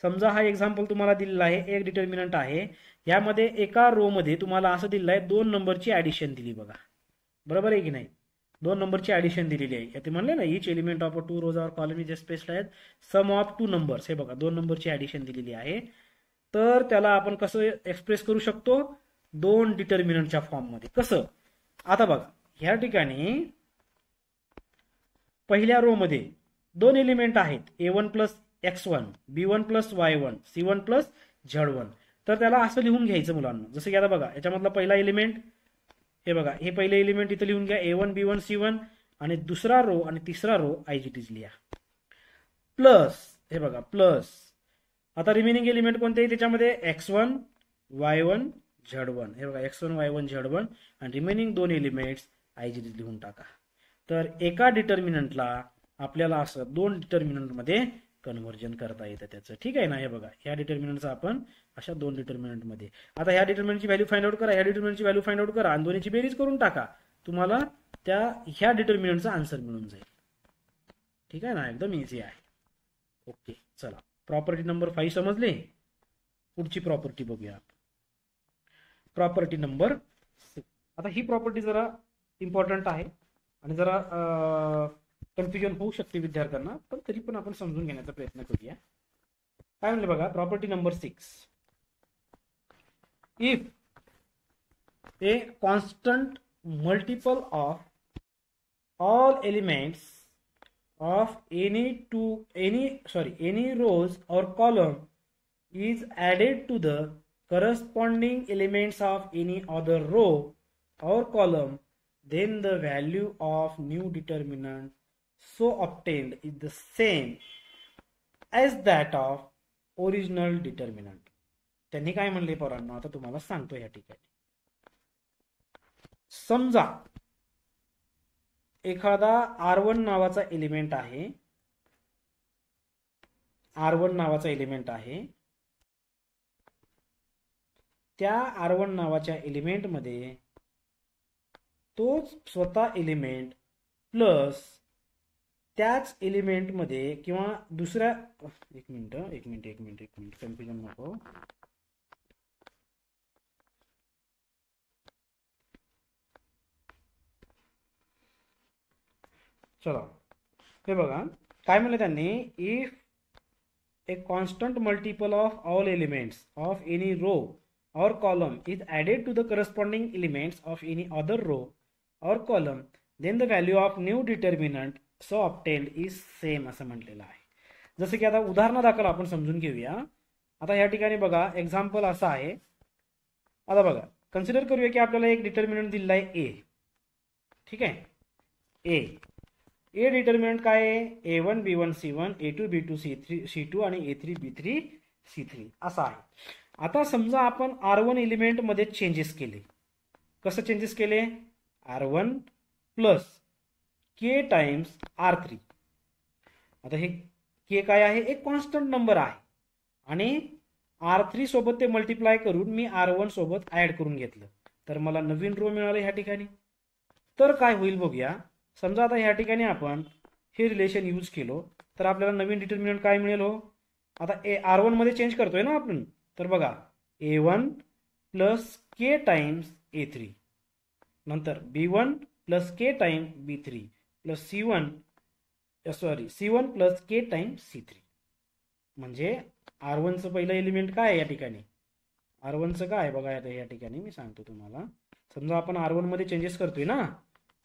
समजा हा एक्झाम्पल तुम्हाला दिलेला आहे, एक डिटर्मिनंट आहे, यामध्ये एका रो मध्ये तुम्हाला असं दिलेलं आहे 2 नंबरची ऍडिशन दिली बघा. बरोबर आहे की नाही, 2 नंबरची ऍडिशन दिलेली आहे. ते म्हणले ना, each element of a 2 rows or column is expressed as sum of 2 numbers. हे बघा 2 नंबरची ऍडिशन दिलेली आहे. तर त्याला आपण कसं एक्सप्रेस करू शकतो, 2 डिटर्मिनंटच्या फॉर्म मध्ये. कसं, आता बघा ह्या ठिकाणी पहिल्या रो मध्ये 2 एलिमेंट आहेत, a1 plus x1, b1 plus y1, c1 plus z1. तर त्याला असं लिहून घ्यायचं मुलांना, जसं की आता बघा याच्यामधला पहिला एलिमेंट, हे बघा हे पहिले एलिमेंट इथं लिहून घ्या, a1 b1 c1, आणि दुसरा रो आणि तिसरा रो आयजीटीज लिहा. प्लस हे बघा प्लस, आता रिमेनिंग एलिमेंट कोणते आहे त्याच्यामध्ये, x1 y1 z1. हे बघा x1 y1 z1, आणि रिमेनिंग 2 एलिमेंट्स आयजीटीज लिहून टाका. तर एका डिटर्मिनंटला आपल्याला असं 2 डिटर्मिनंट मध्ये कन्व्हर्जन करता येतं त्याचं. ठीक आहे ना, हे बघा ह्या डिटर्मिनंटचा आपण अशा 2 डिटर्मिनंट मध्ये. आता ह्या डिटर्मिनंटची व्हॅल्यू फाइंड आउट करा, ह्या डिटर्मिनंटची व्हॅल्यू फाइंड आउट करा, आणि दोन्हीची बेरीज करून टाका, तुम्हाला ह्या डिटर्मिनंटचा आन्सर मिळून जाईल. ठीक आहे ना, एकदम इझी आहे. ओके, चला प्रॉपर्टी नंबर 5 समजले. पुढची प्रॉपर्टी बघूया, प्रॉपर्टी नंबर 6. आता ही प्रॉपर्टी जरा इम्पॉर्टंट आहे आणि जरा कन्फ्युजन होऊ शकते विद्यार्थ्यांना, पण तरी पण आपण समजून घेण्याचा प्रयत्न करूया. काय म्हणले बघा, property number 6. If a constant multiple of all elements of any rows or column is added to the corresponding elements of any other row or column, then the value of new determinant so obtained is the same as that of original determinant. त्यांनी काय म्हणले पोरांनो, आता तुम्हाला सांगतो. या ठिकाणी समजा एखादा R1 नावाचा एलिमेंट आहे, R1 नावाचा एलिमेंट आहे, त्या R1 नावाच्या एलिमेंट मध्ये तोच स्वतः एलिमेंट प्लस त्याच एलिमेंट मध्ये किंवा दुसऱ्या, एक मिनिट कन्फ्युजन नको. चला हे बघा काय म्हणलं त्यांनी, if a constant multiple of all elements of any row or column is added to the corresponding elements of any other row or column, then the value of new determinant so obtained is same असं म्हटलेलं आहे. जसं की आता उदाहरणादाखल आपण समजून घेऊया. आता या ठिकाणी बघा एक्झाम्पल असं आहे. आता बघा कन्सिडर करूया की आपल्याला एक डिटर्मिनंट दिलेला आहे a. ठीक आहे, ए डिटर्मिनंट काय आहे, a1 b1 c1, a2 b2 c2 आणि a3 b3 c3 असा आहे. आता समजा आपण R1 एलिमेंट मध्ये चेंजेस केले. कसं चेंजेस केले, R1 plus k times R3. आता हे k काय आहे, एक कॉन्स्टंट नंबर आहे, आणि R3 सोबत ते मल्टिप्लाय करून मी R1 सोबत ऍड करून घेतलं, तर मला नवीन रो मिळाले ह्या ठिकाणी. तर काय होईल बघूया, समजा आता ह्या ठिकाणी आपण हे रिलेशन यूज केलो तर आपल्याला नवीन डिटर्मिनंट काय मिळेल हो. आता R1 मध्ये चेंज करतोय ना आपण, तर बघा A1 प्लस के टाइम्स A3, नंतर B1 plus k time B3 plus C1 plus k time C3. म्हणजे R1चं पहिलं एलिमेंट काय आहे या ठिकाणी, R1चं काय आहे बघा या ठिकाणी मी सांगतो तुम्हाला. समजा आपण R1 मध्ये चेंजेस करतोय ना,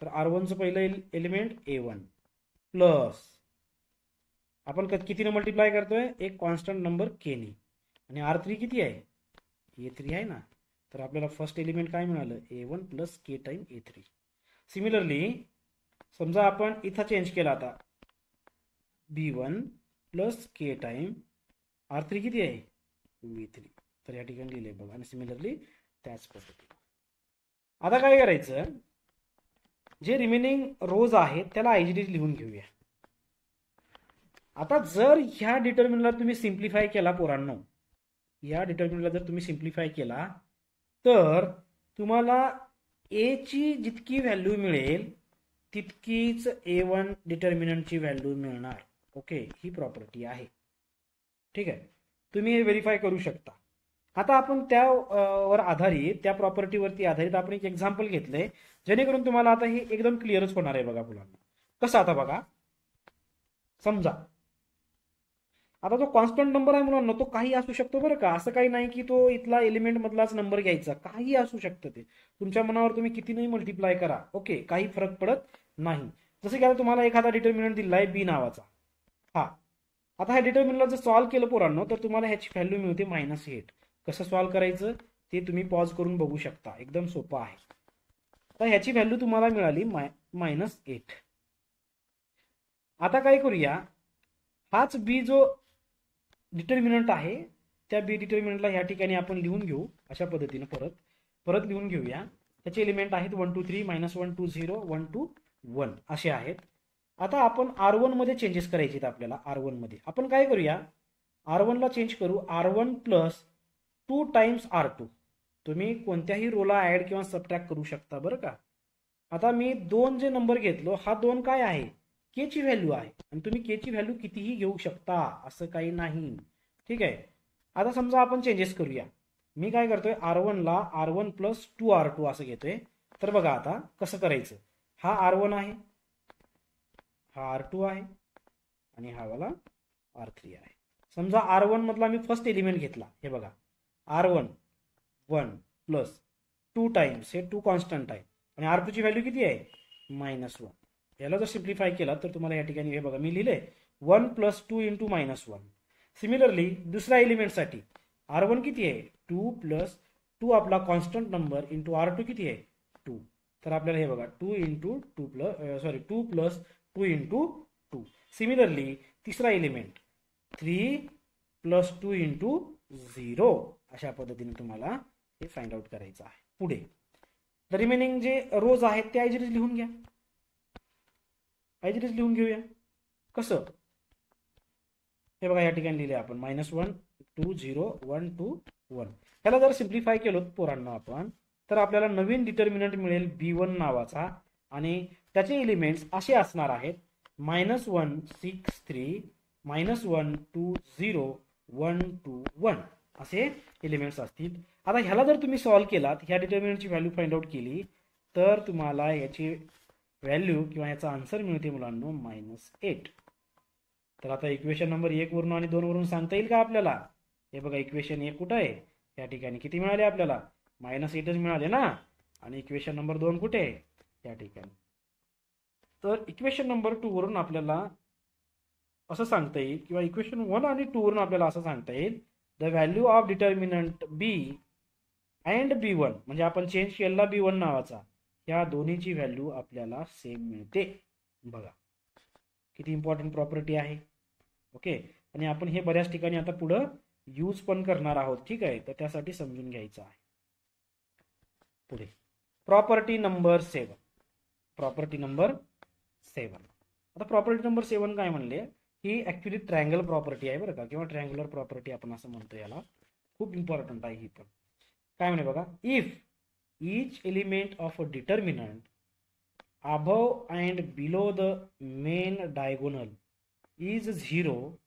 तर R1चं पहिलं एलिमेंट A1 प्लस आपण कितीने मल्टिप्लाय करतोय, एक कॉन्स्टंट नंबर केनी, आणि R3 किती आहे, A3 आहे ना, तर आपल्याला फर्स्ट एलिमेंट काय मिळालं, A1 plus k time A3. Similarly समजा आपण इथं चेंज केला आता B1 plus k time R3 किती आहे, V3, तर या ठिकाणी लिहिले बघा. आणि सिमिलरली त्याच पद्धतीने आता काय करायचं, जे रिमेनिंग रोज आहेत त्याला आयजीडीज लिहून घेऊया. आता जर ह्या डिटर्मिनंटला तुम्ही सिम्प्लिफाय केला पोरांनो, या डिटर्मिनंटला जर तुम्ही सिम्प्लिफाय केला तर तुम्हाला ए ची जितकी व्हॅल्यू मिळेल तितकीच A1 डिटर्मिनंटची व्हॅल्यू मिळणार. ओके, ही प्रॉपर्टी आहे. ठीक आहे, तुम्ही हे व्हेरीफाय करू शकता. आता आपण त्यावर आधारित, त्या प्रॉपर्टीवरती आधारित आपण एक एक्झाम्पल घेतलंय जेणेकरून तुम्हाला आता हे एकदम क्लिअरच होणार आहे बघा मुलांना. कसं, आता बघा, समजा आता जो कॉन्स्टंट नंबर आहे मुलांना तो काही असू शकतो बरं का, असं काही नाही की तो इथला एलिमेंट मधलाच नंबर घ्यायचा, काही असू शकतं ते, तुमच्या मनावर तुम्ही किती नाही मल्टिप्लाय करा. ओके, काही फरक पडत नाही. जसं की आता तुम्हाला एखादा डिटर्मिनंट दिलाय बी नावाचा, हा, आता ह्या डिटर्मिनंटला जर सॉल्व्ह केलं पोरांनो तर तुम्हाला ह्याची व्हॅल्यू मिळते -8. कसं सॉल्व्ह करायचं ते तुम्ही पॉज करून बघू शकता, एकदम सोपं आहे. तर ह्याची व्हॅल्यू तुम्हाला मिळाली -8. आता काय करूया, हाच बी जो डिटर्मिनंट आहे त्या बी डिटर्मिनंटला ह्या ठिकाणी आपण लिहून घेऊ अशा पद्धतीने, परत लिहून घेऊया. त्याचे एलिमेंट आहेत 1 2 3 -1 2 0 1 2 1 असे आहेत. आता आपण R1 मध्ये चेंजेस करायचे आहेत आपल्याला. R1 मध्ये आपण काय करूया, R1 ला चेंज करू R1 प्लस 2 टाइम्स R2. तुम्ही कोणत्याही रोला ऍड किंवा सबट्रॅक्ट करू शकता बरं का. आता मी 2 जे नंबर घेतलो, हा 2 काय आहे, के ची व्हॅल्यू आहे, आणि तुम्ही के ची व्हॅल्यू कितीही घेऊ शकता, असं काही नाही. ठीक आहे, आता समजा आपण चेंजेस करूया. मी काय करतोय, R1 ला R1 प्लस 2 R2 असं घेतोय. तर बघा आता कसं करायचं, हा R1 आहे, हा R2 आहे, आणि हा वाला R3 आहे. समजा R1 मधला मी फर्स्ट एलिमेंट घेतला, हे बघा R1 1 प्लस 2 टाइम्स, हे 2 कॉन्स्टंट आहे, आणि R2 ची व्हॅल्यू किती आहे, -1. याला जर सिम्प्लिफाय केला तर तुम्हाला या ठिकाणी हे बघा मी लिहिले 1 प्लस 2 इंटू -1. सिमिलरली दुसऱ्या एलिमेंटसाठी R1 किती आहे, 2 प्लस 2 आपला कॉन्स्टंट नंबर इंटू R2 किती आहे, 2. तर आपल्याला हे बघा 2 इंटू 2 प्लस 2 इंटू 2. सिमिलरली तिसरा एलिमेंट 3 प्लस 2 इंटू 0. अशा पद्धतीने तुम्हाला हे फाइंड आउट करायचं आहे. पुढे द रिमेनिंग जे रोज आहेत ते आयजीडीज लिहून घ्या. आयजीडीज लिहून घेऊया. कसं, हे बघा या ठिकाणी लिहिले आपण -1 2 0 1 2 1. ह्याला जर सिम्प्लिफाय केलं पोरांना आपण, तर आपल्याला नवीन डिटर्मिनंट मिळेल B1 नावाचा, आणि त्याचे एलिमेंट्स असे असणार आहेत -1 6 3 -1 2 0 1 2 1 असे एलिमेंट्स असतील. आता ह्याला जर तुम्ही सॉल्व्ह केलात, ह्या डिटर्मिनंटची व्हॅल्यू फाइंड आउट केली, तर तुम्हाला याची व्हॅल्यू किंवा याचा आन्सर मिळते मुलांनो -8. तर आता इक्वेशन नंबर 1 वरून आणि 2 वरून सांगता येईल का आपल्याला, हे बघा इक्वेशन 1 कुठे आहे, या ठिकाणी किती मिळाले आपल्याला, -8च मिळाले ना, आणि इक्वेशन नंबर 2 कुठे आहे, या ठिकाणी. तर इक्वेशन नंबर 2 वरून आपल्याला असं सांगता येईल, किंवा इक्वेशन 1 आणि 2 वरून आपल्याला असं सांगता येईल, the value of determinant B and B1, म्हणजे आपण चेंज केलेला B1 नावाचा, या दोन्हीची व्हॅल्यू आपल्याला सेम मिळते. बघा किती इम्पॉर्टंट प्रॉपर्टी आहे. ओके, आणि आपण हे बऱ्याच ठिकाणी आता पुढं यूज पण करणार आहोत. ठीक आहे, तर त्यासाठी समजून घ्यायचं आहे. पुढे प्रॉपर्टी नंबर 7. Property number 7. आता प्रॉपर्टी नंबर 7 काय म्हणले, ही ऍक्च्युली ट्रायंगल प्रॉपर्टी आहे बरं का, किंवा ट्रायंगुलर प्रॉपर्टी आपण असं म्हणतो याला. खूप इम्पॉर्टंट आहे ही पण. काय म्हणे बघा, if each element of a determinant above and below the main diagonal is 0,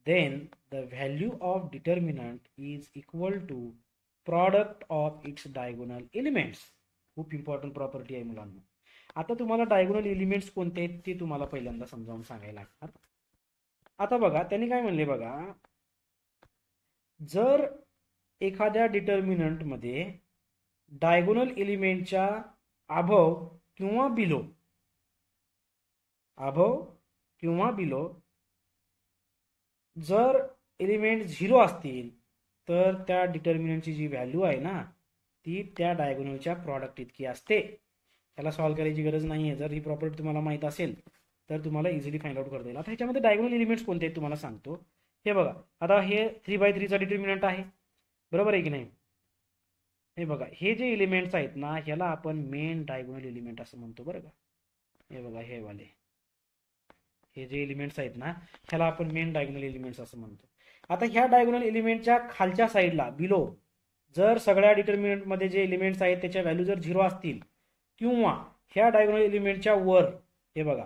then the value of determinant is equal to product of its diagonal elements. खूप इम्पॉर्टंट प्रॉपर्टी आहे मुलांना. आता तुम्हाला डायगोनल एलिमेंट्स कोणते आहेत ते तुम्हाला पहिल्यांदा समजावून सांगायला लागतात. आता बघा त्यांनी काय म्हणले बघा, जर एखाद्या डिटर्मिनंट मध्ये डायगोनल एलिमेंटच्या अबव किंवा बिलो जर एलिमेंट 0 असतील तर त्या डिटर्मिनंटची जी व्हॅल्यू आहे ना ती त्या डायगोनलच्या प्रॉडक्ट इतकी असते. त्याला सॉल्व्ह करायची गरज नाही आहे. जर ही प्रॉपर्टी तुम्हाला माहित असेल तर तुम्हाला इझिली फाइंड आउट करता येईल. आता ह्याच्यामध्ये डायगोनल एलिमेंट्स कोणते आहेत तुम्हाला सांगतो. हे बघा, आता हे 3/3 चा डिटर्मिनंट आहे, बरोबर आहे की नाही. हे बघा, हे जे एलिमेंट्स आहेत ना ह्याला आपण मेन डायगोनल एलिमेंट असं म्हणतो बरं का. हे बघा, हे वाले हे जे एलिमेंट्स आहेत ना ह्याला आपण मेन डायगोनल एलिमेंट्स असं म्हणतो. आता ह्या डायगोनल एलिमेंटच्या खालच्या साईडला बिलो जर सगळ्या डिटर्मिनंट मध्ये जे एलिमेंट्स आहेत त्याच्या व्हॅल्यू जर 0 असतील किंवा ह्या डायगोनल एलिमेंटच्या वर, हे बघा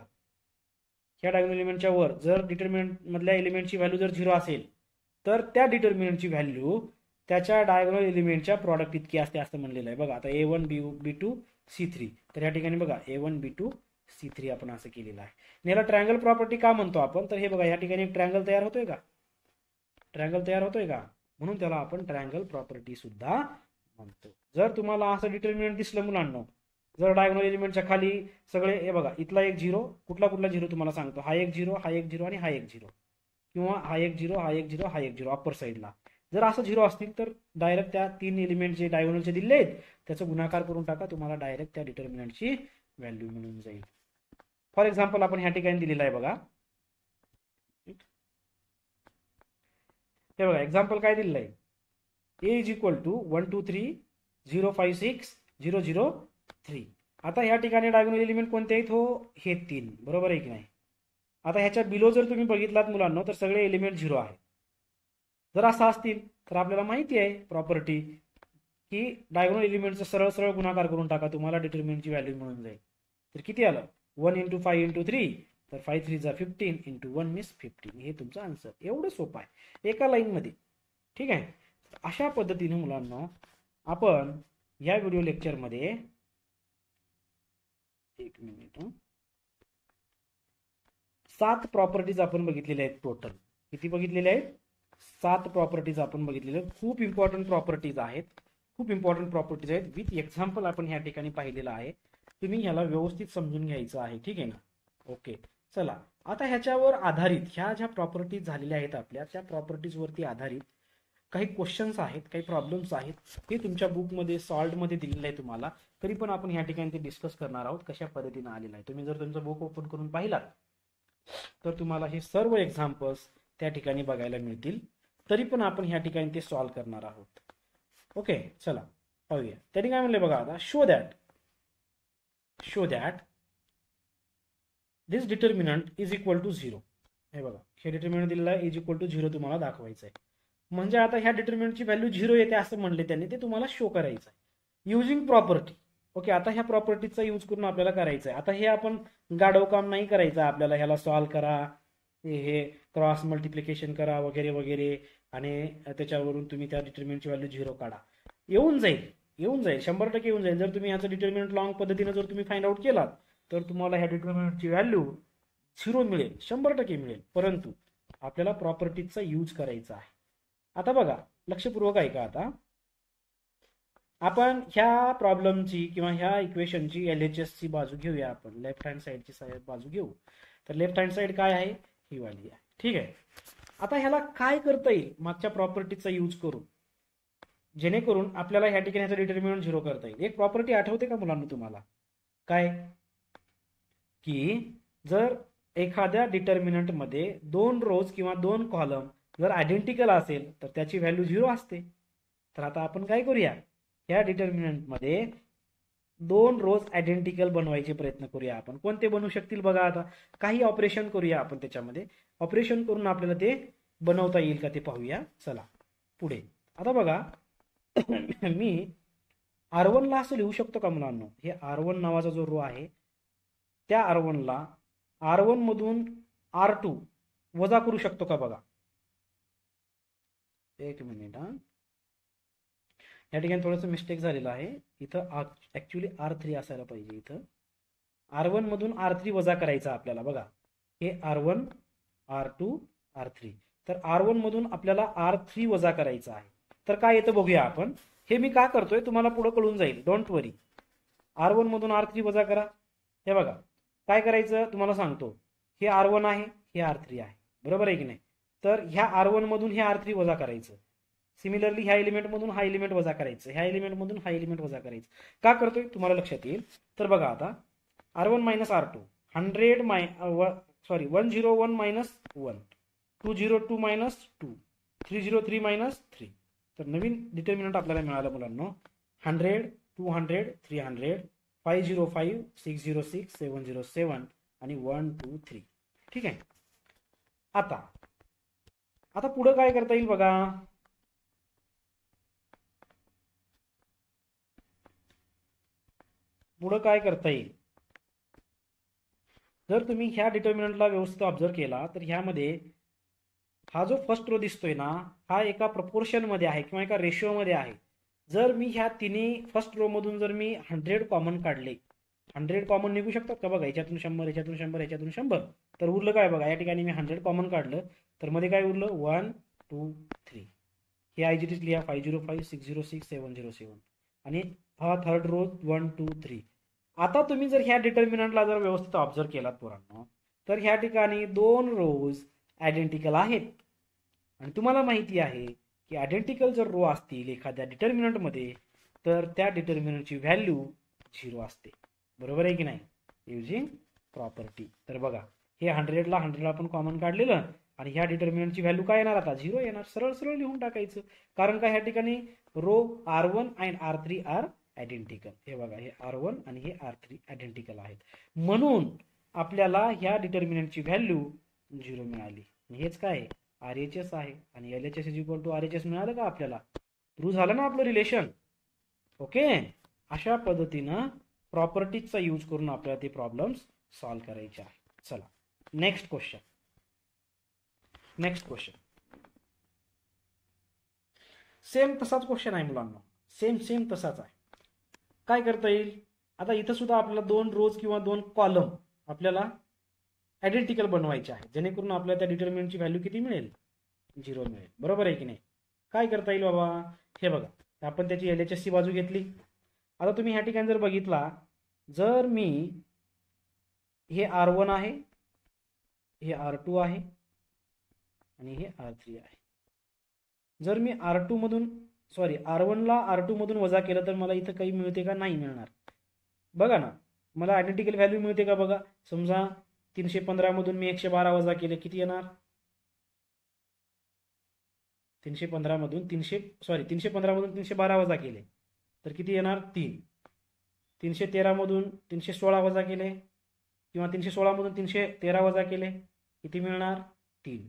ह्या डायगोनल एलिमेंटच्या वर जर डिटर्मिनंट मधल्या एलिमेंटची व्हॅल्यू जर 0 असेल तर त्या डिटर्मिनंटची व्हॅल्यू त्याच्या डायगोनल एलिमेंटच्या प्रॉडक्ट इतकी असते असं म्हणलेलं आहे. बघा आता A1 B2 C3, तर या ठिकाणी बघा A1 B2 C3 आपण असं केलेलं आहे. याला ट्रायंगल प्रॉपर्टी का म्हणतो आपण, तर हे बघा या ठिकाणी एक ट्रायंगल तयार होतोय का, म्हणून त्याला आपण ट्रायंगल प्रॉपर्टी सुद्धा म्हणतो. जर तुम्हाला असं डिटर्मिनंट दिसलं मुलांना, जर डायगोनल एलिमेंटच्या खाली सगळे, हे बघा इथला एक 0, कुठला 0 तुम्हाला सांगतो, हा एक 0, हा एक 0 आणि हा एक 0, किंवा हा एक 0, हा एक 0, हा एक 0 अप्पर साईडला जर असं 0 असतील तर डायरेक्ट त्या 3 एलिमेंट जे डायगोनलचे दिले आहेत त्याचा गुणाकार करून टाका, तुम्हाला डायरेक्ट त्या डिटर्मिनंटची व्हॅल्यू मिळून जाईल. फॉर एक्झाम्पल आपण ह्या ठिकाणी दिलेला आहे बघा, हे बघा एक्झाम्पल काय दिलेलं आहे, A इज इक्वल टू 1 2 3 0 5 6 0 0 3. आता ह्या ठिकाणी डायगोनल एलिमेंट कोणते आहेत, हो हे 3, बरोबर आहे की नाही. आता ह्याच्या बिलो जर तुम्ही बघितलात मुलांना तर सगळे एलिमेंट 0 आहेत. जर असं असतील तर आपल्याला माहिती आहे प्रॉपर्टी की डायगोनल एलिमेंटचा सरळ सरळ गुणाकार करून टाका, तुम्हाला डिटर्मिनंटची व्हॅल्यू मिळून जाईल. तर किती आलं, 1 × 5 × 3, तर 5 3 जा 15 × 1 इज 15. हे तुमचं आन्सर. एवढं सोपं आहे एका लाईन मध्ये, ठीक आहे. अशा पद्धतीने मुलांना आपण या व्हिडिओ लेक्चर मध्ये, एक मिनिट, 7 प्रॉपर्टीज आपण बघितलेल्या आहेत. टोटल किती बघितलेल्या आहेत, 7 प्रॉपर्टीज आपण बघितलेल्या आहेत. खूप इम्पॉर्टंट प्रॉपर्टीज आहेत, विथ एक्झाम्पल आपण ह्या ठिकाणी पाहिलेलं आहे. तुम्ही ह्याला व्यवस्थित समजून घ्यायचं आहे, ठीक आहे ना. ओके, चला आता ह्याच्यावर आधारित ह्या ज्या प्रॉपर्टीज झालेल्या आहेत आपल्या, त्या प्रॉपर्टीज वरती आधारित काही क्वेश्चन्स आहेत, काही प्रॉब्लेम्स आहेत. हे तुमच्या बुकमध्ये सॉल्व्हमध्ये दिलेलं आहे तुम्हाला, तरी पण आपण ह्या ठिकाणी ते डिस्कस करणार आहोत कशा पद्धतीने आलेलं आहे. तुम्ही जर तुमचं बुक ओपन करून पाहिलात तर तुम्हाला हे सर्व एक्झाम्पल्स त्या ठिकाणी बघायला मिळतील. तरी पण आपण ह्या ठिकाणी ते सॉल्व्ह करणार आहोत. ओके, चला पाहूया. त्यांनी काय म्हणले बघा, आता show that this determinant is equal to 0. हे बघा, हे डिटर्मिनंट दिलेलं आहे, इज इक्वल टू 0 तुम्हाला दाखवायचं आहे. म्हणजे आता ह्या डिटर्मिनंटची व्हॅल्यू 0 येते असं म्हणले त्यांनी, ते तुम्हाला शो करायचं आहे युजिंग प्रॉपर्टी. ओके, आता ह्या प्रॉपर्टीचा यूज करून आपल्याला करायचं आहे. आता हे आपण गाढव काम नाही करायचं आपल्याला, ह्याला सॉल्व्ह करा, हे क्रॉस मल्टिप्लिकेशन करा वगैरे वगैरे, आणि त्याच्यावरून तुम्ही त्या डिटर्मिनंटची व्हॅल्यू 0 काढा. येऊन जाईल 100% येऊन जाईल. जर तुम्ही ह्याचं डिटर्मिनंट लॉंग पद्धतीने जर तुम्ही फाइंड आउट केलात तर तुम्हाला ह्या डिटर्मिनंटची व्हॅल्यू 0 मिळेल, 100% मिळेल. परंतु आपल्याला प्रॉपर्टीचा यूज करायचा आहे. आता बघा, लक्षपूर्वक ऐका. आता आपण ह्या प्रॉब्लेमची किंवा ह्या इक्वेशनची LHS ची बाजू घेऊया. आपण लेफ्ट हँड साईडची बाजू घेऊ. तर लेफ्ट हँड साईड काय आहे, ही वाली आहे, ठीक आहे. आता ह्याला काय करता येईल मागच्या प्रॉपर्टीचा यूज करून, जेणेकरून आपल्याला ह्या ठिकाणी ह्याचं डिटर्मिनंट 0 करता येईल. एक प्रॉपर्टी आठवते का मुलांना तुम्हाला, काय की जर एखाद्या डिटर्मिनंट मध्ये 2 रोज किंवा 2 कॉलम जर आयडेंटिकल असेल तर त्याची व्हॅल्यू 0 असते. तर आता आपण काय करूया, ह्या डिटर्मिनंट मध्ये 2 रोज आयडेंटिकल बनवायचे प्रयत्न करूया. आपण कोणते बनवू शकतील बघा. आता काही ऑपरेशन करूया आपण, त्याच्यामध्ये ऑपरेशन करून आपल्याला ते बनवता येईल का ते पाहूया. चला पुढे. आता बघा मी R1 ला असं लिहू शकतो का मुलांना, हे R1 नावाचा जो रो आहे त्या R1ला R1 मधून R2 वजा करू शकतो का बघा. एक मिनिट हा, या ठिकाणी थोडंसं मिस्टेक झालेलं आहे. इथं ऍक्च्युली R3 असायला पाहिजे. इथं R1 मधून R3 वजा करायचा आपल्याला बघा. हे R1 R2 R3. तर R1 मधून आपल्याला R3 वजा करायचं आहे. तर काय येतं बघूया आपण. हे मी का करतोय तुम्हाला पुढे कळून जाईल, डोंट वरी. R1 मधून R3 वजा करा. हे बघा काय करायचं तुम्हाला सांगतो. हे R1 आहे, हे R3 आहे, बरोबर आहे की नाही. तर ह्या R1 मधून हे R3 वजा करायचं. सिमिलरली ह्या एलिमेंट मधून हा एलिमेंट वजा करायचं, ह्या एलिमेंट मधून हा एलिमेंट वजा करायचं. का करतोय तुम्हाला लक्षात येईल. तर बघा आता R1 minus R2 101 minus 1 202 minus 2 303 minus 3. तर नवीन डिटर्मिनंट आपल्याला मिळालं मुलांनो. 100 200 300 505 606 707 आणि 1 2 3. ठीक आहे. आता पुढे काय करता येईल बघा. पुढे काय करता येईल, जर तुम्ही ह्या डिटर्मिनंटला व्यवस्थित ऑब्झर्व केला तर ह्यामध्ये हा जो फर्स्ट रो दिसतोय ना, हा एका प्रपोर्शन मध्ये आहे किंवा एका रेशिओ मध्ये आहे. जर मी ह्या तिन्ही फर्स्ट रो मधून जर मी 100 कॉमन काढले, 100 कॉमन निघू शकतात का बघा. याच्यातून 100 याच्यातून 100 याच्यातून 100, तर उरलं काय बघा. या ठिकाणी मी 100 कॉमन काढलं तर मध्ये काय उरलं 1 2 3. हे आयजीटीच लिहा 505 606 707 आणि हा थर्ड रो 1 2 3. आता तुम्ही जर ह्या डिटर्मिनंटला जर व्यवस्थित ऑब्झर्व केलात पोरांनो, तर ह्या ठिकाणी दोन रोज आयडेंटिकल आहेत. आणि तुम्हाला माहिती आहे की आयडेंटिकल जर रो असतील एखाद्या डिटर्मिनंटमध्ये तर त्या डिटर्मिनंटची व्हॅल्यू 0 असते, बरोबर आहे की नाही, युजिंग प्रॉपर्टी. तर बघा हे 100ला 100 आपण कॉमन काढलेलं आणि ह्या डिटर्मिनंटची व्हॅल्यू काय येणार आता 0 येणार. सरळ सरळ लिहून टाकायचं. कारण काय ह्या ठिकाणी रो R1 आणि R3 आर आयडेंटिकल. हे बघा हे R1 आणि हे R3 आयडेंटिकल आहेत, म्हणून आपल्याला ह्या डिटर्मिनंटची व्हॅल्यू 0 मिळाली. हेच काय RHS आहे आणि LHS is equal to RHS मिळालं का आपल्याला. प्रूव्ह झालं ना आपलं रिलेशन. ओके. अशा पद्धतीनं प्रॉपर्टीजचा यूज करून आपल्याला ते प्रॉब्लेम्स सॉल्व्ह करायचे आहे. चला नेक्स्ट क्वेश्चन. सेम तसाच क्वेश्चन आहे मुलांना, सेम तसाच आहे. काय करता येईल. आता इथं सुद्धा आपल्याला दोन रोज किंवा दोन कॉलम आपल्याला आयडेंटिकल बनवायचे आहे, जेणेकरून आपल्याला त्या डिटर्मिनंटची व्हॅल्यू किती मिळेल 0 मिळेल, बरोबर आहे की नाही. काय करता येईल बाबा. हे बघा आपण त्याची LHS ची बाजू घेतली. आता तुम्ही ह्या ठिकाणी जर बघितला, जर मी हे R1 आहे, हे R2 आहे आणि हे R3 आहे. जर मी R1 ला R2 मधून वजा केलं तर मला इथं काही मिळते का, नाही मिळणार. बघा ना मला आयडेंटिकल व्हॅल्यू मिळते का बघा. समजा 315 मधून मी 112 वजा केले, किती येणार. 315 मधून 312 वजा केले तर किती येणार 3. 313 मधून 316 वजा केले किंवा 316 मधून 313 वजा केले किती मिळणार 3.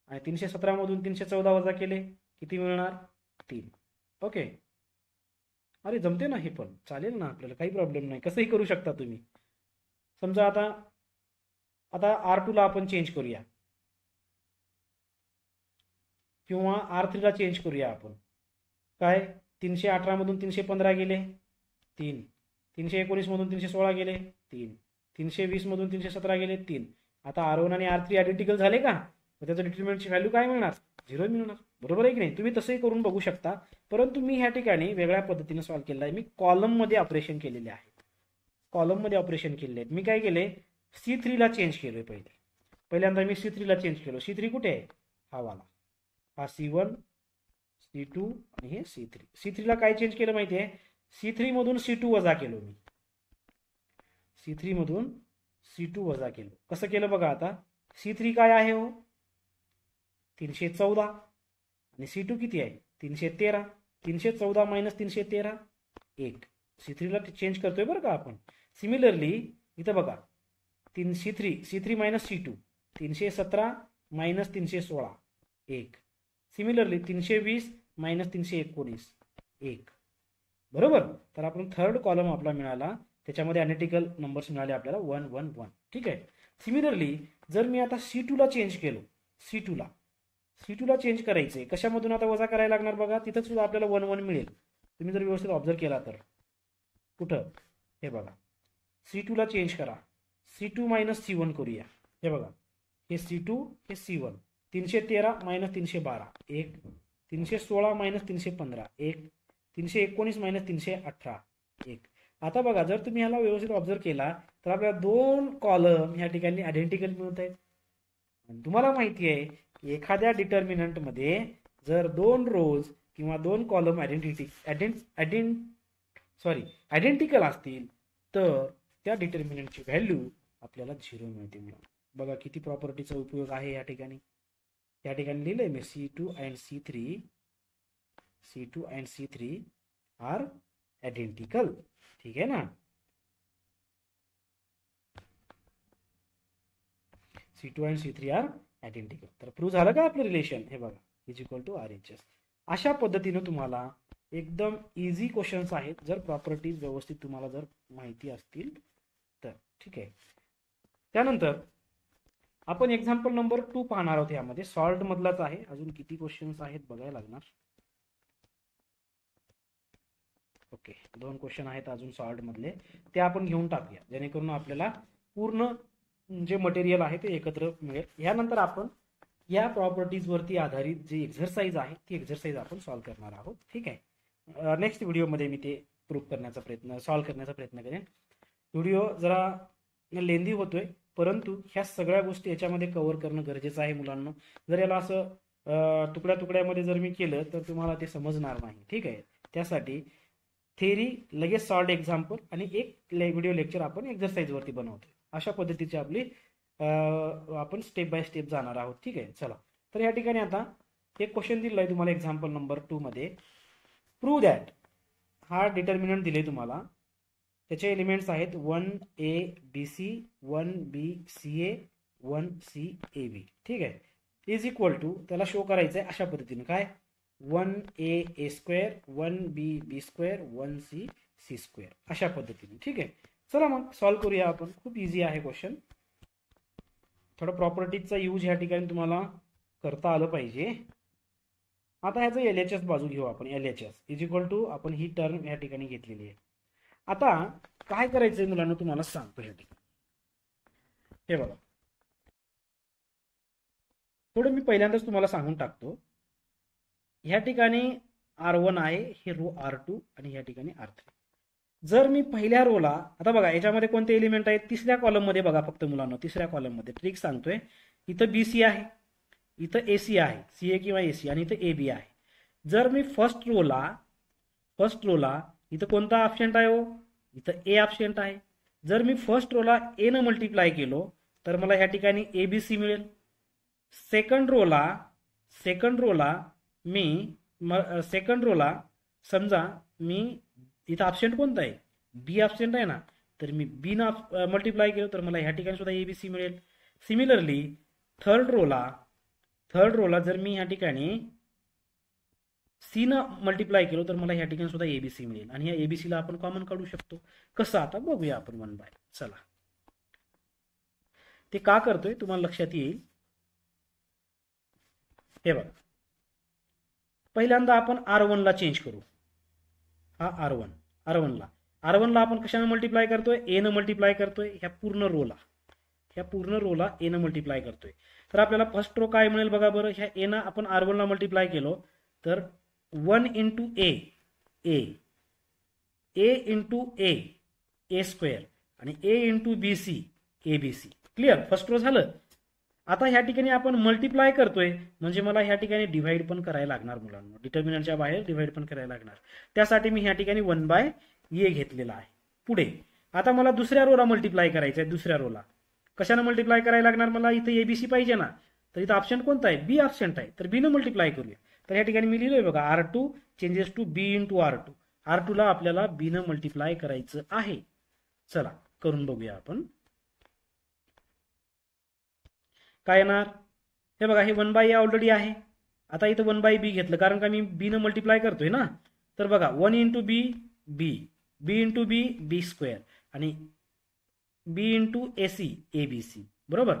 आणि 317 मधून 314 वजा केले किती मिळणार 3. ओके. अरे जमते ना, हे पण चालेल ना आपल्याला, काही प्रॉब्लेम नाही, कसंही करू शकता तुम्ही. समजा आता R2 ला आपण चेंज करूया किंवा R3 ला चेंज करूया आपण. काय 318 मधून 315 गेले 3, 319 मधून 316 गेले 3, 320 मधून 317 गेले 3. आता R1 आणि R3 आयडेंटिकल झाले का, त्याचं डिटर्मिनंटची व्हॅल्यू काय मिळणार 0 मिळणार, बरोबर आहे की नाही. तुम्ही तसंही करून बघू शकता, परंतु मी ह्या ठिकाणी वेगळ्या पद्धतीने सॉल्व्ह केलेला आहे. मी कॉलम मध्ये ऑपरेशन केलेले आहेत, मी काय केले C3 ला चेंज केलोय. पहिल्यांदा मी C3 ला चेंज केलो. C3 कुठे आहे, हा वाला, हा C1 C2 आणि हे C3. C3 ला काय चेंज केलं माहिती आहे, C3 मधून C2 वजा केलो मी. C3 मधून C2 वजा केलं. कसं केलं बघा. आता C3 काय आहे हो 314 आणि C2 किती आहे 313. 314 मायनस 313 1. C3 ला चेंज करतोय बरं का आपण. सिमिलरली इथं बघा C3 minus C2 317 minus 316 1. Similarly 320 minus 319 1, बरोबर. तर आपण थर्ड कॉलम आपला मिळाला, त्याच्यामध्ये अनॅलिटिकल नंबर्स मिळाले आपल्याला 1 1 1. ठीक आहे. सिमिलरली जर मी आता C2 ला चेंज केलो, C2 ला चेंज करायचे कशामधून आता वजा करायला लागणार बघा, तिथं सुद्धा आपल्याला 1 1 मिळेल. तुम्ही जर व्यवस्थित ऑब्झर्व केला तर कुठं हे बघा, C2 ला चेंज करा, C2 मायनस C1 करूया. हे बघा, हे C2 हे C1, 313 मायनस 312 1, 316 मायनस 315 1, 319 मायनस 318 1. आता बघा, जर तुम्ही ह्याला व्यवस्थित ऑब्झर्व केला तर आपल्याला 2 कॉलम ह्या ठिकाणी आयडेंटिकल मिळत आहेत. तुम्हाला माहिती आहे एखाद्या डिटर्मिनंट मध्ये जर 2 रोज किंवा 2 कॉलम आयडेंटिकल असतील तर त्या डिटर्मिनंटची व्हॅल्यू आपल्याला 0 मिळते. बघा किती प्रॉपर्टीचा उपयोग आहे या ठिकाणी. या ठिकाणी लिहिलंय मी C2 and C3 are identical. ठीक आहे ना. C2 and C3 are identical. तर प्रूव्ह झालं का आपलं रिलेशन. हे बघा इज इक्वल टू RHS. अशा पद्धतीने तुम्हाला एकदम इझी क्वेश्चन्स आहेत जर प्रॉपर्टीज व्यवस्थित तुम्हाला जर माहिती असतील तर. ठीक आहे. त्यानंतर आपण एक्झाम्पल नंबर 2 पाहणार आहोत. यामध्ये सॉल्ट मधलाच आहे. अजून किती क्वेश्चन्स आहेत बघायला लागणार. ओके, 2 क्वेश्चन आहेत अजून सॉल्ट मधले, ते आपण घेऊन टाकूया जेणेकरून आपल्याला पूर्ण जे मटेरियल आहे ते एकत्र मिळेल. यानंतर आपण या प्रॉपर्टीज वरती आधारित जी एक्झरसाइज आहे ती एक्झरसाइज आपण सॉल्व्ह करणार आहोत. ठीक आहे. नेक्स्ट व्हिडिओमध्ये मी ते सॉल्व्ह करण्याचा प्रयत्न करेन. व्हिडिओ जरा लेंदी होतोय परंतु ह्या सगळ्या गोष्टी याच्यामध्ये कव्हर करणं गरजेचं आहे मुलांना. जर याला असं तुकड्यामध्ये जर मी केलं तर तुम्हाला ते समजणार नाही. ठीक आहे. त्यासाठी थेअरी लगेच सॉल्व्ड एक्झाम्पल आणि एक व्हिडिओ लेक्चर आपण एक्झरसाइज वरती बनवतोय. अशा पद्धतीची आपली आपण स्टेप बाय स्टेप जाणार आहोत. ठीक आहे. चला, तर या ठिकाणी आता एक क्वेश्चन दिलेला आहे तुम्हाला एक्झाम्पल नंबर 2 मध्ये. प्रूव्ह दॅट, हा डिटर्मिनंट दिले तुम्हाला, त्याचे एलिमेंट्स आहेत 1ABC 1BCA 1CAB. ठीक आहे. इज इक्वल टू, त्याला शो करायचं आहे अशा पद्धतीने काय, 1AA² 1BB² 1CC², अशा पद्धतीने. ठीक आहे. चला मग सॉल्व्ह करूया आपण. खूप इझी आहे क्वेश्चन. थोडं प्रॉपर्टीजचा यूज ह्या ठिकाणी तुम्हाला करता आलं पाहिजे. आता ह्याचं LHS बाजू घेऊ आपण. LHS इज इक्वल टू, आपण ही टर्म ह्या ठिकाणी घेतलेली आहे. आता काय करायचंय मुलांना तुम्हाला सांगतो ह्या ठिकाणी. हे बघा, थोडं मी पहिल्यांदाच तुम्हाला सांगून टाकतो. ह्या ठिकाणी R1 आहे, हे रो R2 आणि ह्या ठिकाणी R3. जर मी पहिल्या रोला, आता बघा याच्यामध्ये कोणते एलिमेंट आहेत, तिसऱ्या कॉलम मध्ये बघा फक्त मुलांना, तिसऱ्या कॉलम मध्ये ट्रिक सांगतोय. इथं BC आहे, इथं AC आहे, CA किंवा AC, आणि इथं AB आहे. जर मी फर्स्ट रोला इथं कोणता ऑप्शन आहे हो, इथं A ऑप्शन आहे. जर मी फर्स्ट रोला A न मल्टिप्लाय केलो तर मला ह्या ठिकाणी ABC मिळेल. सेकंड रोला समजा मी इथं ऑप्शन कोणता आहे, B ऑप्शन आहे ना, तर मी B न मल्टिप्लाय केलं तर मला ह्या ठिकाणी सुद्धा ABC मिळेल. सिमिलरली थर्ड रोला जर मी ह्या ठिकाणी C न मल्टिप्लाय केलं तर मला ह्या ठिकाणी सुद्धा ABC मिळेल. आणि या ABC ला आपण कॉमन काढू शकतो. कसं, आता बघूया आपण 1 बाय. चला, ते का करतोय तुम्हाला लक्षात येईल. हे बघा, पहिल्यांदा आपण R1 ला चेंज करू. हा R1 ला आपण कशाने मल्टिप्लाय करतोय, A न मल्टिप्लाय करतोय. ह्या पूर्ण रोला A न मल्टिप्लाय करतोय. तर आपल्याला फर्स्ट रो काय मिळेल बघा बरं. ह्या A ना आपण R1 ला मल्टिप्लाय केलो तर 1 इंटू A इंटू A² आणि A into BC ABC. Clear, first row झालं. आता ह्या ठिकाणी आपण मल्टिप्लाय करतोय म्हणजे मला ह्या ठिकाणी डिव्हाइड पण करायला लागणार मुलांना. डिटर्मिनंटच्या बाहेर डिव्हाइड पण करायला लागणार. त्यासाठी मी ह्या ठिकाणी 1 बाय A घेतलेला आहे. पुढे आता मला दुसऱ्या रोला मल्टिप्लाय करायचं आहे. दुसऱ्या रोला कशाने मल्टिप्लाय करायला लागणार, मला इथे ABC पाहिजे ना, तर इथं ऑप्शन कोणता आहे, B ऑप्शन आहे. तर B न मल्टिप्लाय करूया. तर ह्या ठिकाणी मी लिहिलोय बघा, R2 changes to B into R2. R2 ला आपल्याला B न मल्टिप्लाय करायचं आहे. चला करून बघूया आपण काय येणार. हे बघा, हे 1 बाय A ऑलरेडी आहे. आता इथं 1 बाय B घेतलं कारण का मी B न मल्टिप्लाय करतोय ना. तर बघा 1 into B B into B B². आणि बी इंटू AC ABC, बरोबर.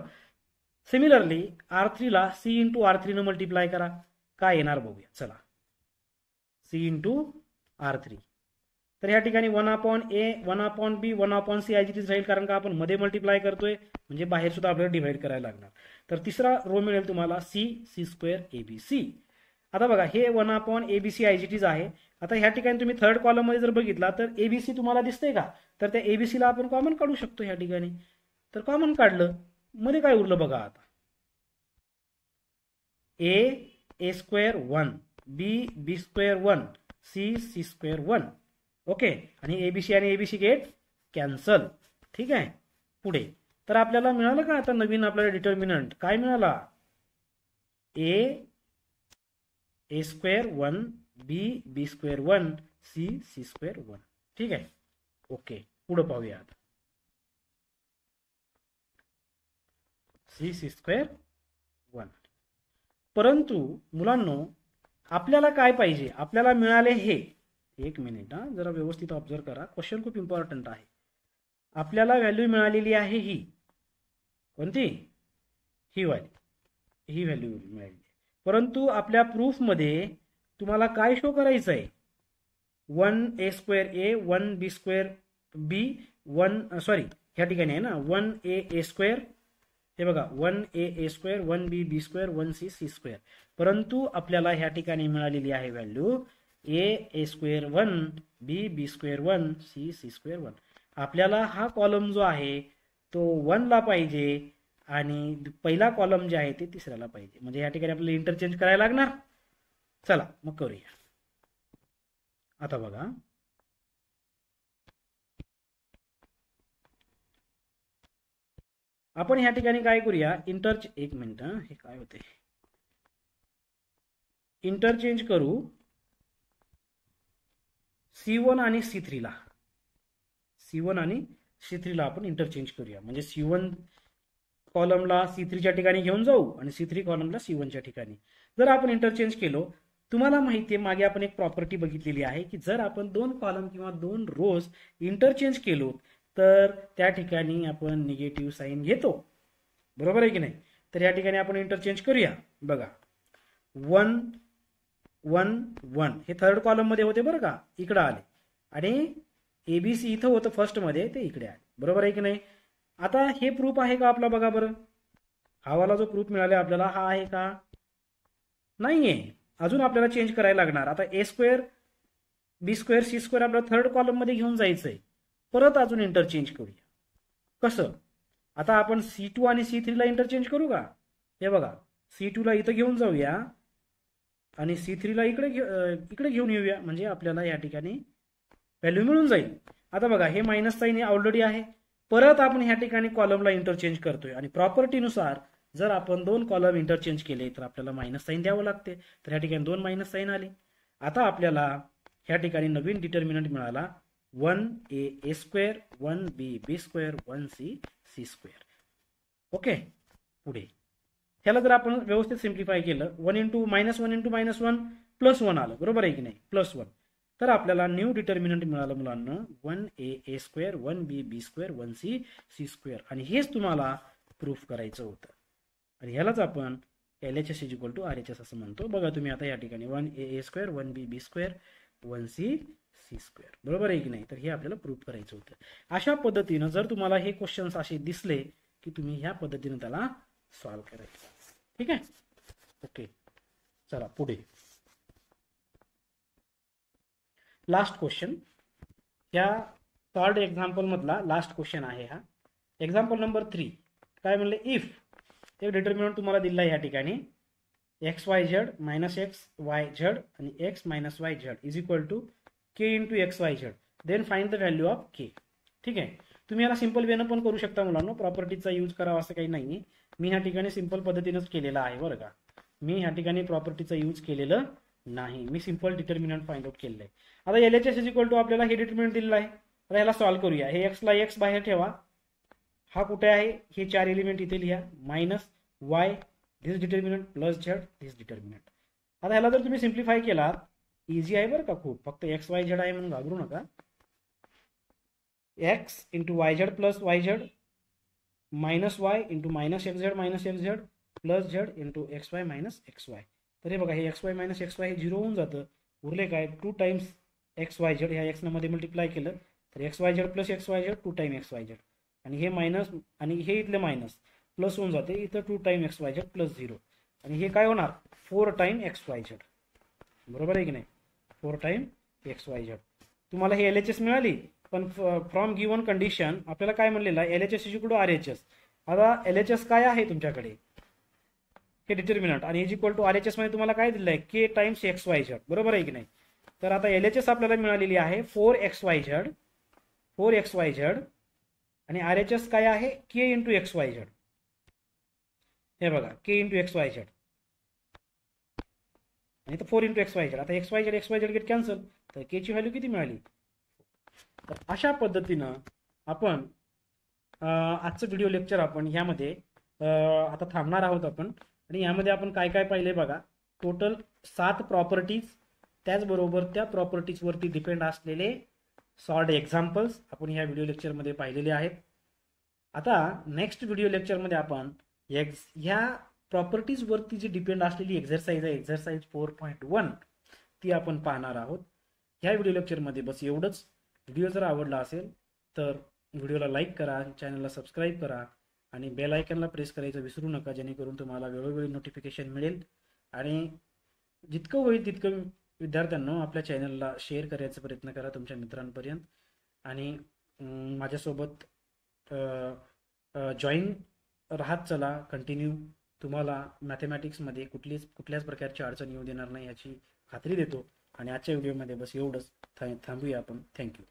सिमिलरली R3 ला C इंटू R3 न मल्टिप्लाय करा, काय येणार बघूया. चला, C इंटू R3. तर या ठिकाणी 1/A 1/B 1/C ॲज राहील, कारण का आपण मध्ये मल्टिप्लाय करतोय म्हणजे बाहेर सुद्धा आपल्याला डिव्हाइड करायला लागणार. तर तिसरा रो मिळेल तुम्हाला C² ABC. आता बघा, हे 1/ABC ॲज आहे. आता ह्या ठिकाणी तुम्ही थर्ड कॉलम मध्ये जर बघितला तर ABC तुम्हाला दिसतंय का, तर त्या ABC ला आपण कॉमन काढू शकतो ह्या ठिकाणी. तर कॉमन काढलं, मध्ये काय उरलं बघा. आता A² 1, B² 1, C² 1. ओके, आणि ABC आणि ABC गेट कॅन्सल. ठीक आहे, पुढे. तर आपल्याला मिळालं का आता नवीन आपल्याला डिटर्मिनंट काय मिळाला, A² 1, B² 1, C² 1. ठीक आहे, ओके. पुढे पाहूया आता. C² 1. परंतु मुलांनो, आपल्याला काय पाहिजे, आपल्याला मिळाले हे. एक मिनिट हा, जरा व्यवस्थित ऑब्झर्व करा, क्वेश्चन खूप इम्पॉर्टंट आहे. आपल्याला व्हॅल्यू मिळालेली आहे ही कोणती, ही वाली, ही व्हॅल्यू मिळाली. परंतु आपल्या प्रूफ मध्ये तुम्हाला काय शो करायचं आहे, 1A² 1B² B 1 सॉरी ह्या ठिकाणी आहे ना 1AA², हे बघा 1AA² 1BB² 1C². परंतु आपल्याला ह्या ठिकाणी मिळालेली आहे व्हॅल्यू A² 1 BB² 1 C² 1. आपल्याला हा कॉलम जो आहे तो 1 ला पाहिजे आणि पहिला कॉलम जे आहे ते तिसऱ्याला पाहिजे. म्हणजे या ठिकाणी आपल्याला इंटरचेंज करायला लागणार. चला मग करूया. आता बघा, आपण ह्या ठिकाणी काय करूया, एक मिनिट, हे काय होते, इंटरचेंज करू C1 आणि C3 ला. C1 आणि C3 ला आपण इंटरचेंज करूया. म्हणजे C1 कॉलमला C3 च्या ठिकाणी घेऊन जाऊ आणि C3 कॉलमला C1 च्या ठिकाणी. जर आपण इंटरचेंज केलो, तुम्हाला माहिती आहे मागे आपण एक प्रॉपर्टी बघितलेली आहे की जर आपण 2 कॉलम किंवा 2 रोज इंटरचेंज केलो तर त्या ठिकाणी आपण निगेटिव्ह साईन घेतो, बरोबर आहे की नाही. तर या ठिकाणी आपण इंटरचेंज करूया. बघा 1 1 1 हे थर्ड कॉलम मध्ये होते बरं का, इकडे आले, आणि ABC इथं होतं फर्स्ट मध्ये, ते इकडे आले, बरोबर आहे की नाही. आता हे प्रूफ आहे का आपला, बघा बरं, हा वाला जो प्रूफ मिळाला आपल्याला हा आहे का, नाहीये. अजून आपल्याला चेंज करायला लागणार. आता A² B² C² आपल्याला थर्ड कॉलम मध्ये घेऊन जायचंय, परत अजून इंटरचेंज करूया. कसं, आता आपण C2 आणि C3 ला इंटरचेंज करू का. हे बघा, C2 ला इथं घेऊन जाऊया आणि C3 ला इकडे घेऊन येऊया, म्हणजे आपल्याला या ठिकाणी व्हॅल्यू मिळून जाईल. आता बघा, हे मायनस साईन ऑलरेडी आहे, परत आपण ह्या ठिकाणी कॉलमला इंटरचेंज करतोय आणि प्रॉपर्टीनुसार जर आपण 2 कॉलम इंटरचेंज केले तर आपल्याला मायनस साईन द्यावं लागते. तर ह्या ठिकाणी 2 मायनस साईन आले. आता आपल्याला ह्या ठिकाणी नवीन डिटर्मिनंट मिळाला 1AA² 1BB² 1C². ओके, पुढे ह्याला जर आपण व्यवस्थित सिम्प्लिफाय केलं, 1 इंटू -1 प्लस 1 आलं, बरोबर आहे की नाही, +1. तर आपल्याला न्यू डिटर्मिनंट मिळालं मुलांना 1AA² 1BB² 1C². आणि हेच तुम्हाला प्रूफ करायचं होतं. आणि ह्यालाच आपण LHS = RHS असं म्हणतो. बघा तुम्ही आता या ठिकाणी 1AA² 1BB² 1C², बरोबर आहे की नाही. तर हे आपल्याला प्रूफ करायचं होतं. अशा पद्धतीनं जर तुम्हाला हे क्वेश्चन्स असे दिसले की तुम्ही ह्या पद्धतीने त्याला सॉल्व्ह करायचं. ठीक आहे, ओके. चला पुढे, लास्ट क्वेश्चन, ह्या थर्ड एक्झाम्पल मधला लास्ट क्वेश्चन आहे हा. एक्झाम्पल नंबर 3 काय म्हणले, इफ एक डिटर्मिनंट तुम्हाला दिला या ठिकाणी XYZ -XYZ आणि X - YZ = K × XYZ, then find the value of K. ठीक आहे, तुम्ही याला सिंपल वेनं पण करू शकता मुलांना, प्रॉपर्टीचा यूज करावा असं काही नाही. मी ह्या ठिकाणी सिंपल पद्धतीनेच केलेला आहे बरं का. मी ह्या ठिकाणी प्रॉपर्टीचा यूज केलेलं नाही, मी सिंपल डिटर्मिनंट फाइंड आउट केलेलं आहे. आता LHS = आपल्याला हे डिटर्मिनंट दिलेलं आहे. आता ह्याला सॉल्व्ह करूया. हे X ला X बाहेर ठेवा, हा कुठे आहे, हे 4 एलिमेंट इथे लिहा, -Y दिस डिटर्मिनंट +Z दिस डिटर्मिनंट. आता ह्याला जर तुम्ही सिम्प्लिफाय केला, इझी आहे बरं का खूप, फक्त XYZ आहे म्हणून घाबरू नका. X into Y Z plus Y Z minus Y into minus x Z plus Z into x y minus x Y. तर हे बघा, हे x y minus x Y हे 0 होऊन जातं. उरले काय, 2 टाइम्स एक्स वाय झेड, ह्या एक्स मध्ये मल्टिप्लाय केलं तर x Y Z plus x Y Z 2 time x Y Z, आणि हे मायनस आणि हे इथले मायनस प्लस होऊन जाते, इथं 2 time x Y Z plus 0, आणि हे काय होणार 4 टाइम एक्स वाय झेड. बरोबर आहे की नाही, 4 टाइम एक्स वाय झेड. तुम्हाला हे LHS मिळाली, पण फ्रॉम गिवन कंडिशन आपल्याला काय म्हणलेलं आहे, LHS is equal to RHS. आता LHS काय आहे तुमच्याकडे, हे डिटर्मिनंट, आणि इज इक्वल टू RHS मध्ये तुम्हाला काय दिलं आहे, के टाइम्स एक्स वाय झेड. बरोबर आहे की नाही. तर आता LHS आपल्याला मिळालेली आहे 4XYZ, 4XYZ, आणि RHS काय आहे, के इंटू एक्स वाय झेड. हे बघा, के इंटू एक्स वाय झेड, आणि तर 4 इंटू एक्स वाय झेड. आता x Y Z get cancel, तर के ची व्हॅल्यू किती मिळाली. तर अशा पद्धतीनं आपण आजचं व्हिडिओ लेक्चर आपण ह्यामध्ये आता थांबणार आहोत आपण. आणि यामध्ये आपण काय काय पाहिले बघा, टोटल 7 प्रॉपर्टीज, त्याचबरोबर त्या प्रॉपर्टीजवरती डिपेंड असलेले सॉर्ट एक्झाम्पल्स आपण ह्या व्हिडिओ लेक्चरमध्ये पाहिलेले आहेत. आता नेक्स्ट व्हिडिओ लेक्चरमध्ये आपण ह्या प्रॉपर्टीजवरती जी डिपेंड असलेली एक्झरसाइज आहे, एक्झरसाइज 4.1, ती आपण पाहणार आहोत ह्या व्हिडिओ लेक्चरमध्ये. बस एवढंच. व्हिडिओ जर आवडला असेल तर व्हिडिओला लाईक करा, चॅनलला सबस्क्राईब करा, आणि बेल आयकनला प्रेस करायचं विसरू नका, जेणेकरून तुम्हाला वेळोवेळी नोटिफिकेशन मिळेल. आणि जितकं होईल तितकं विद्यार्थ्यांना आपल्या चॅनलला शेअर करायचा प्रयत्न करा तुमच्या मित्रांपर्यंत. आणि माझ्यासोबत जॉईन राहत चला कंटिन्यू. तुम्हाला मॅथमॅटिक्समध्ये कुठल्याच प्रकारची अडचण येऊ देणार नाही याची खात्री देतो. आणि आजच्या व्हिडिओमध्ये बस एवढंच. थांबूया आपण. थँक्यू.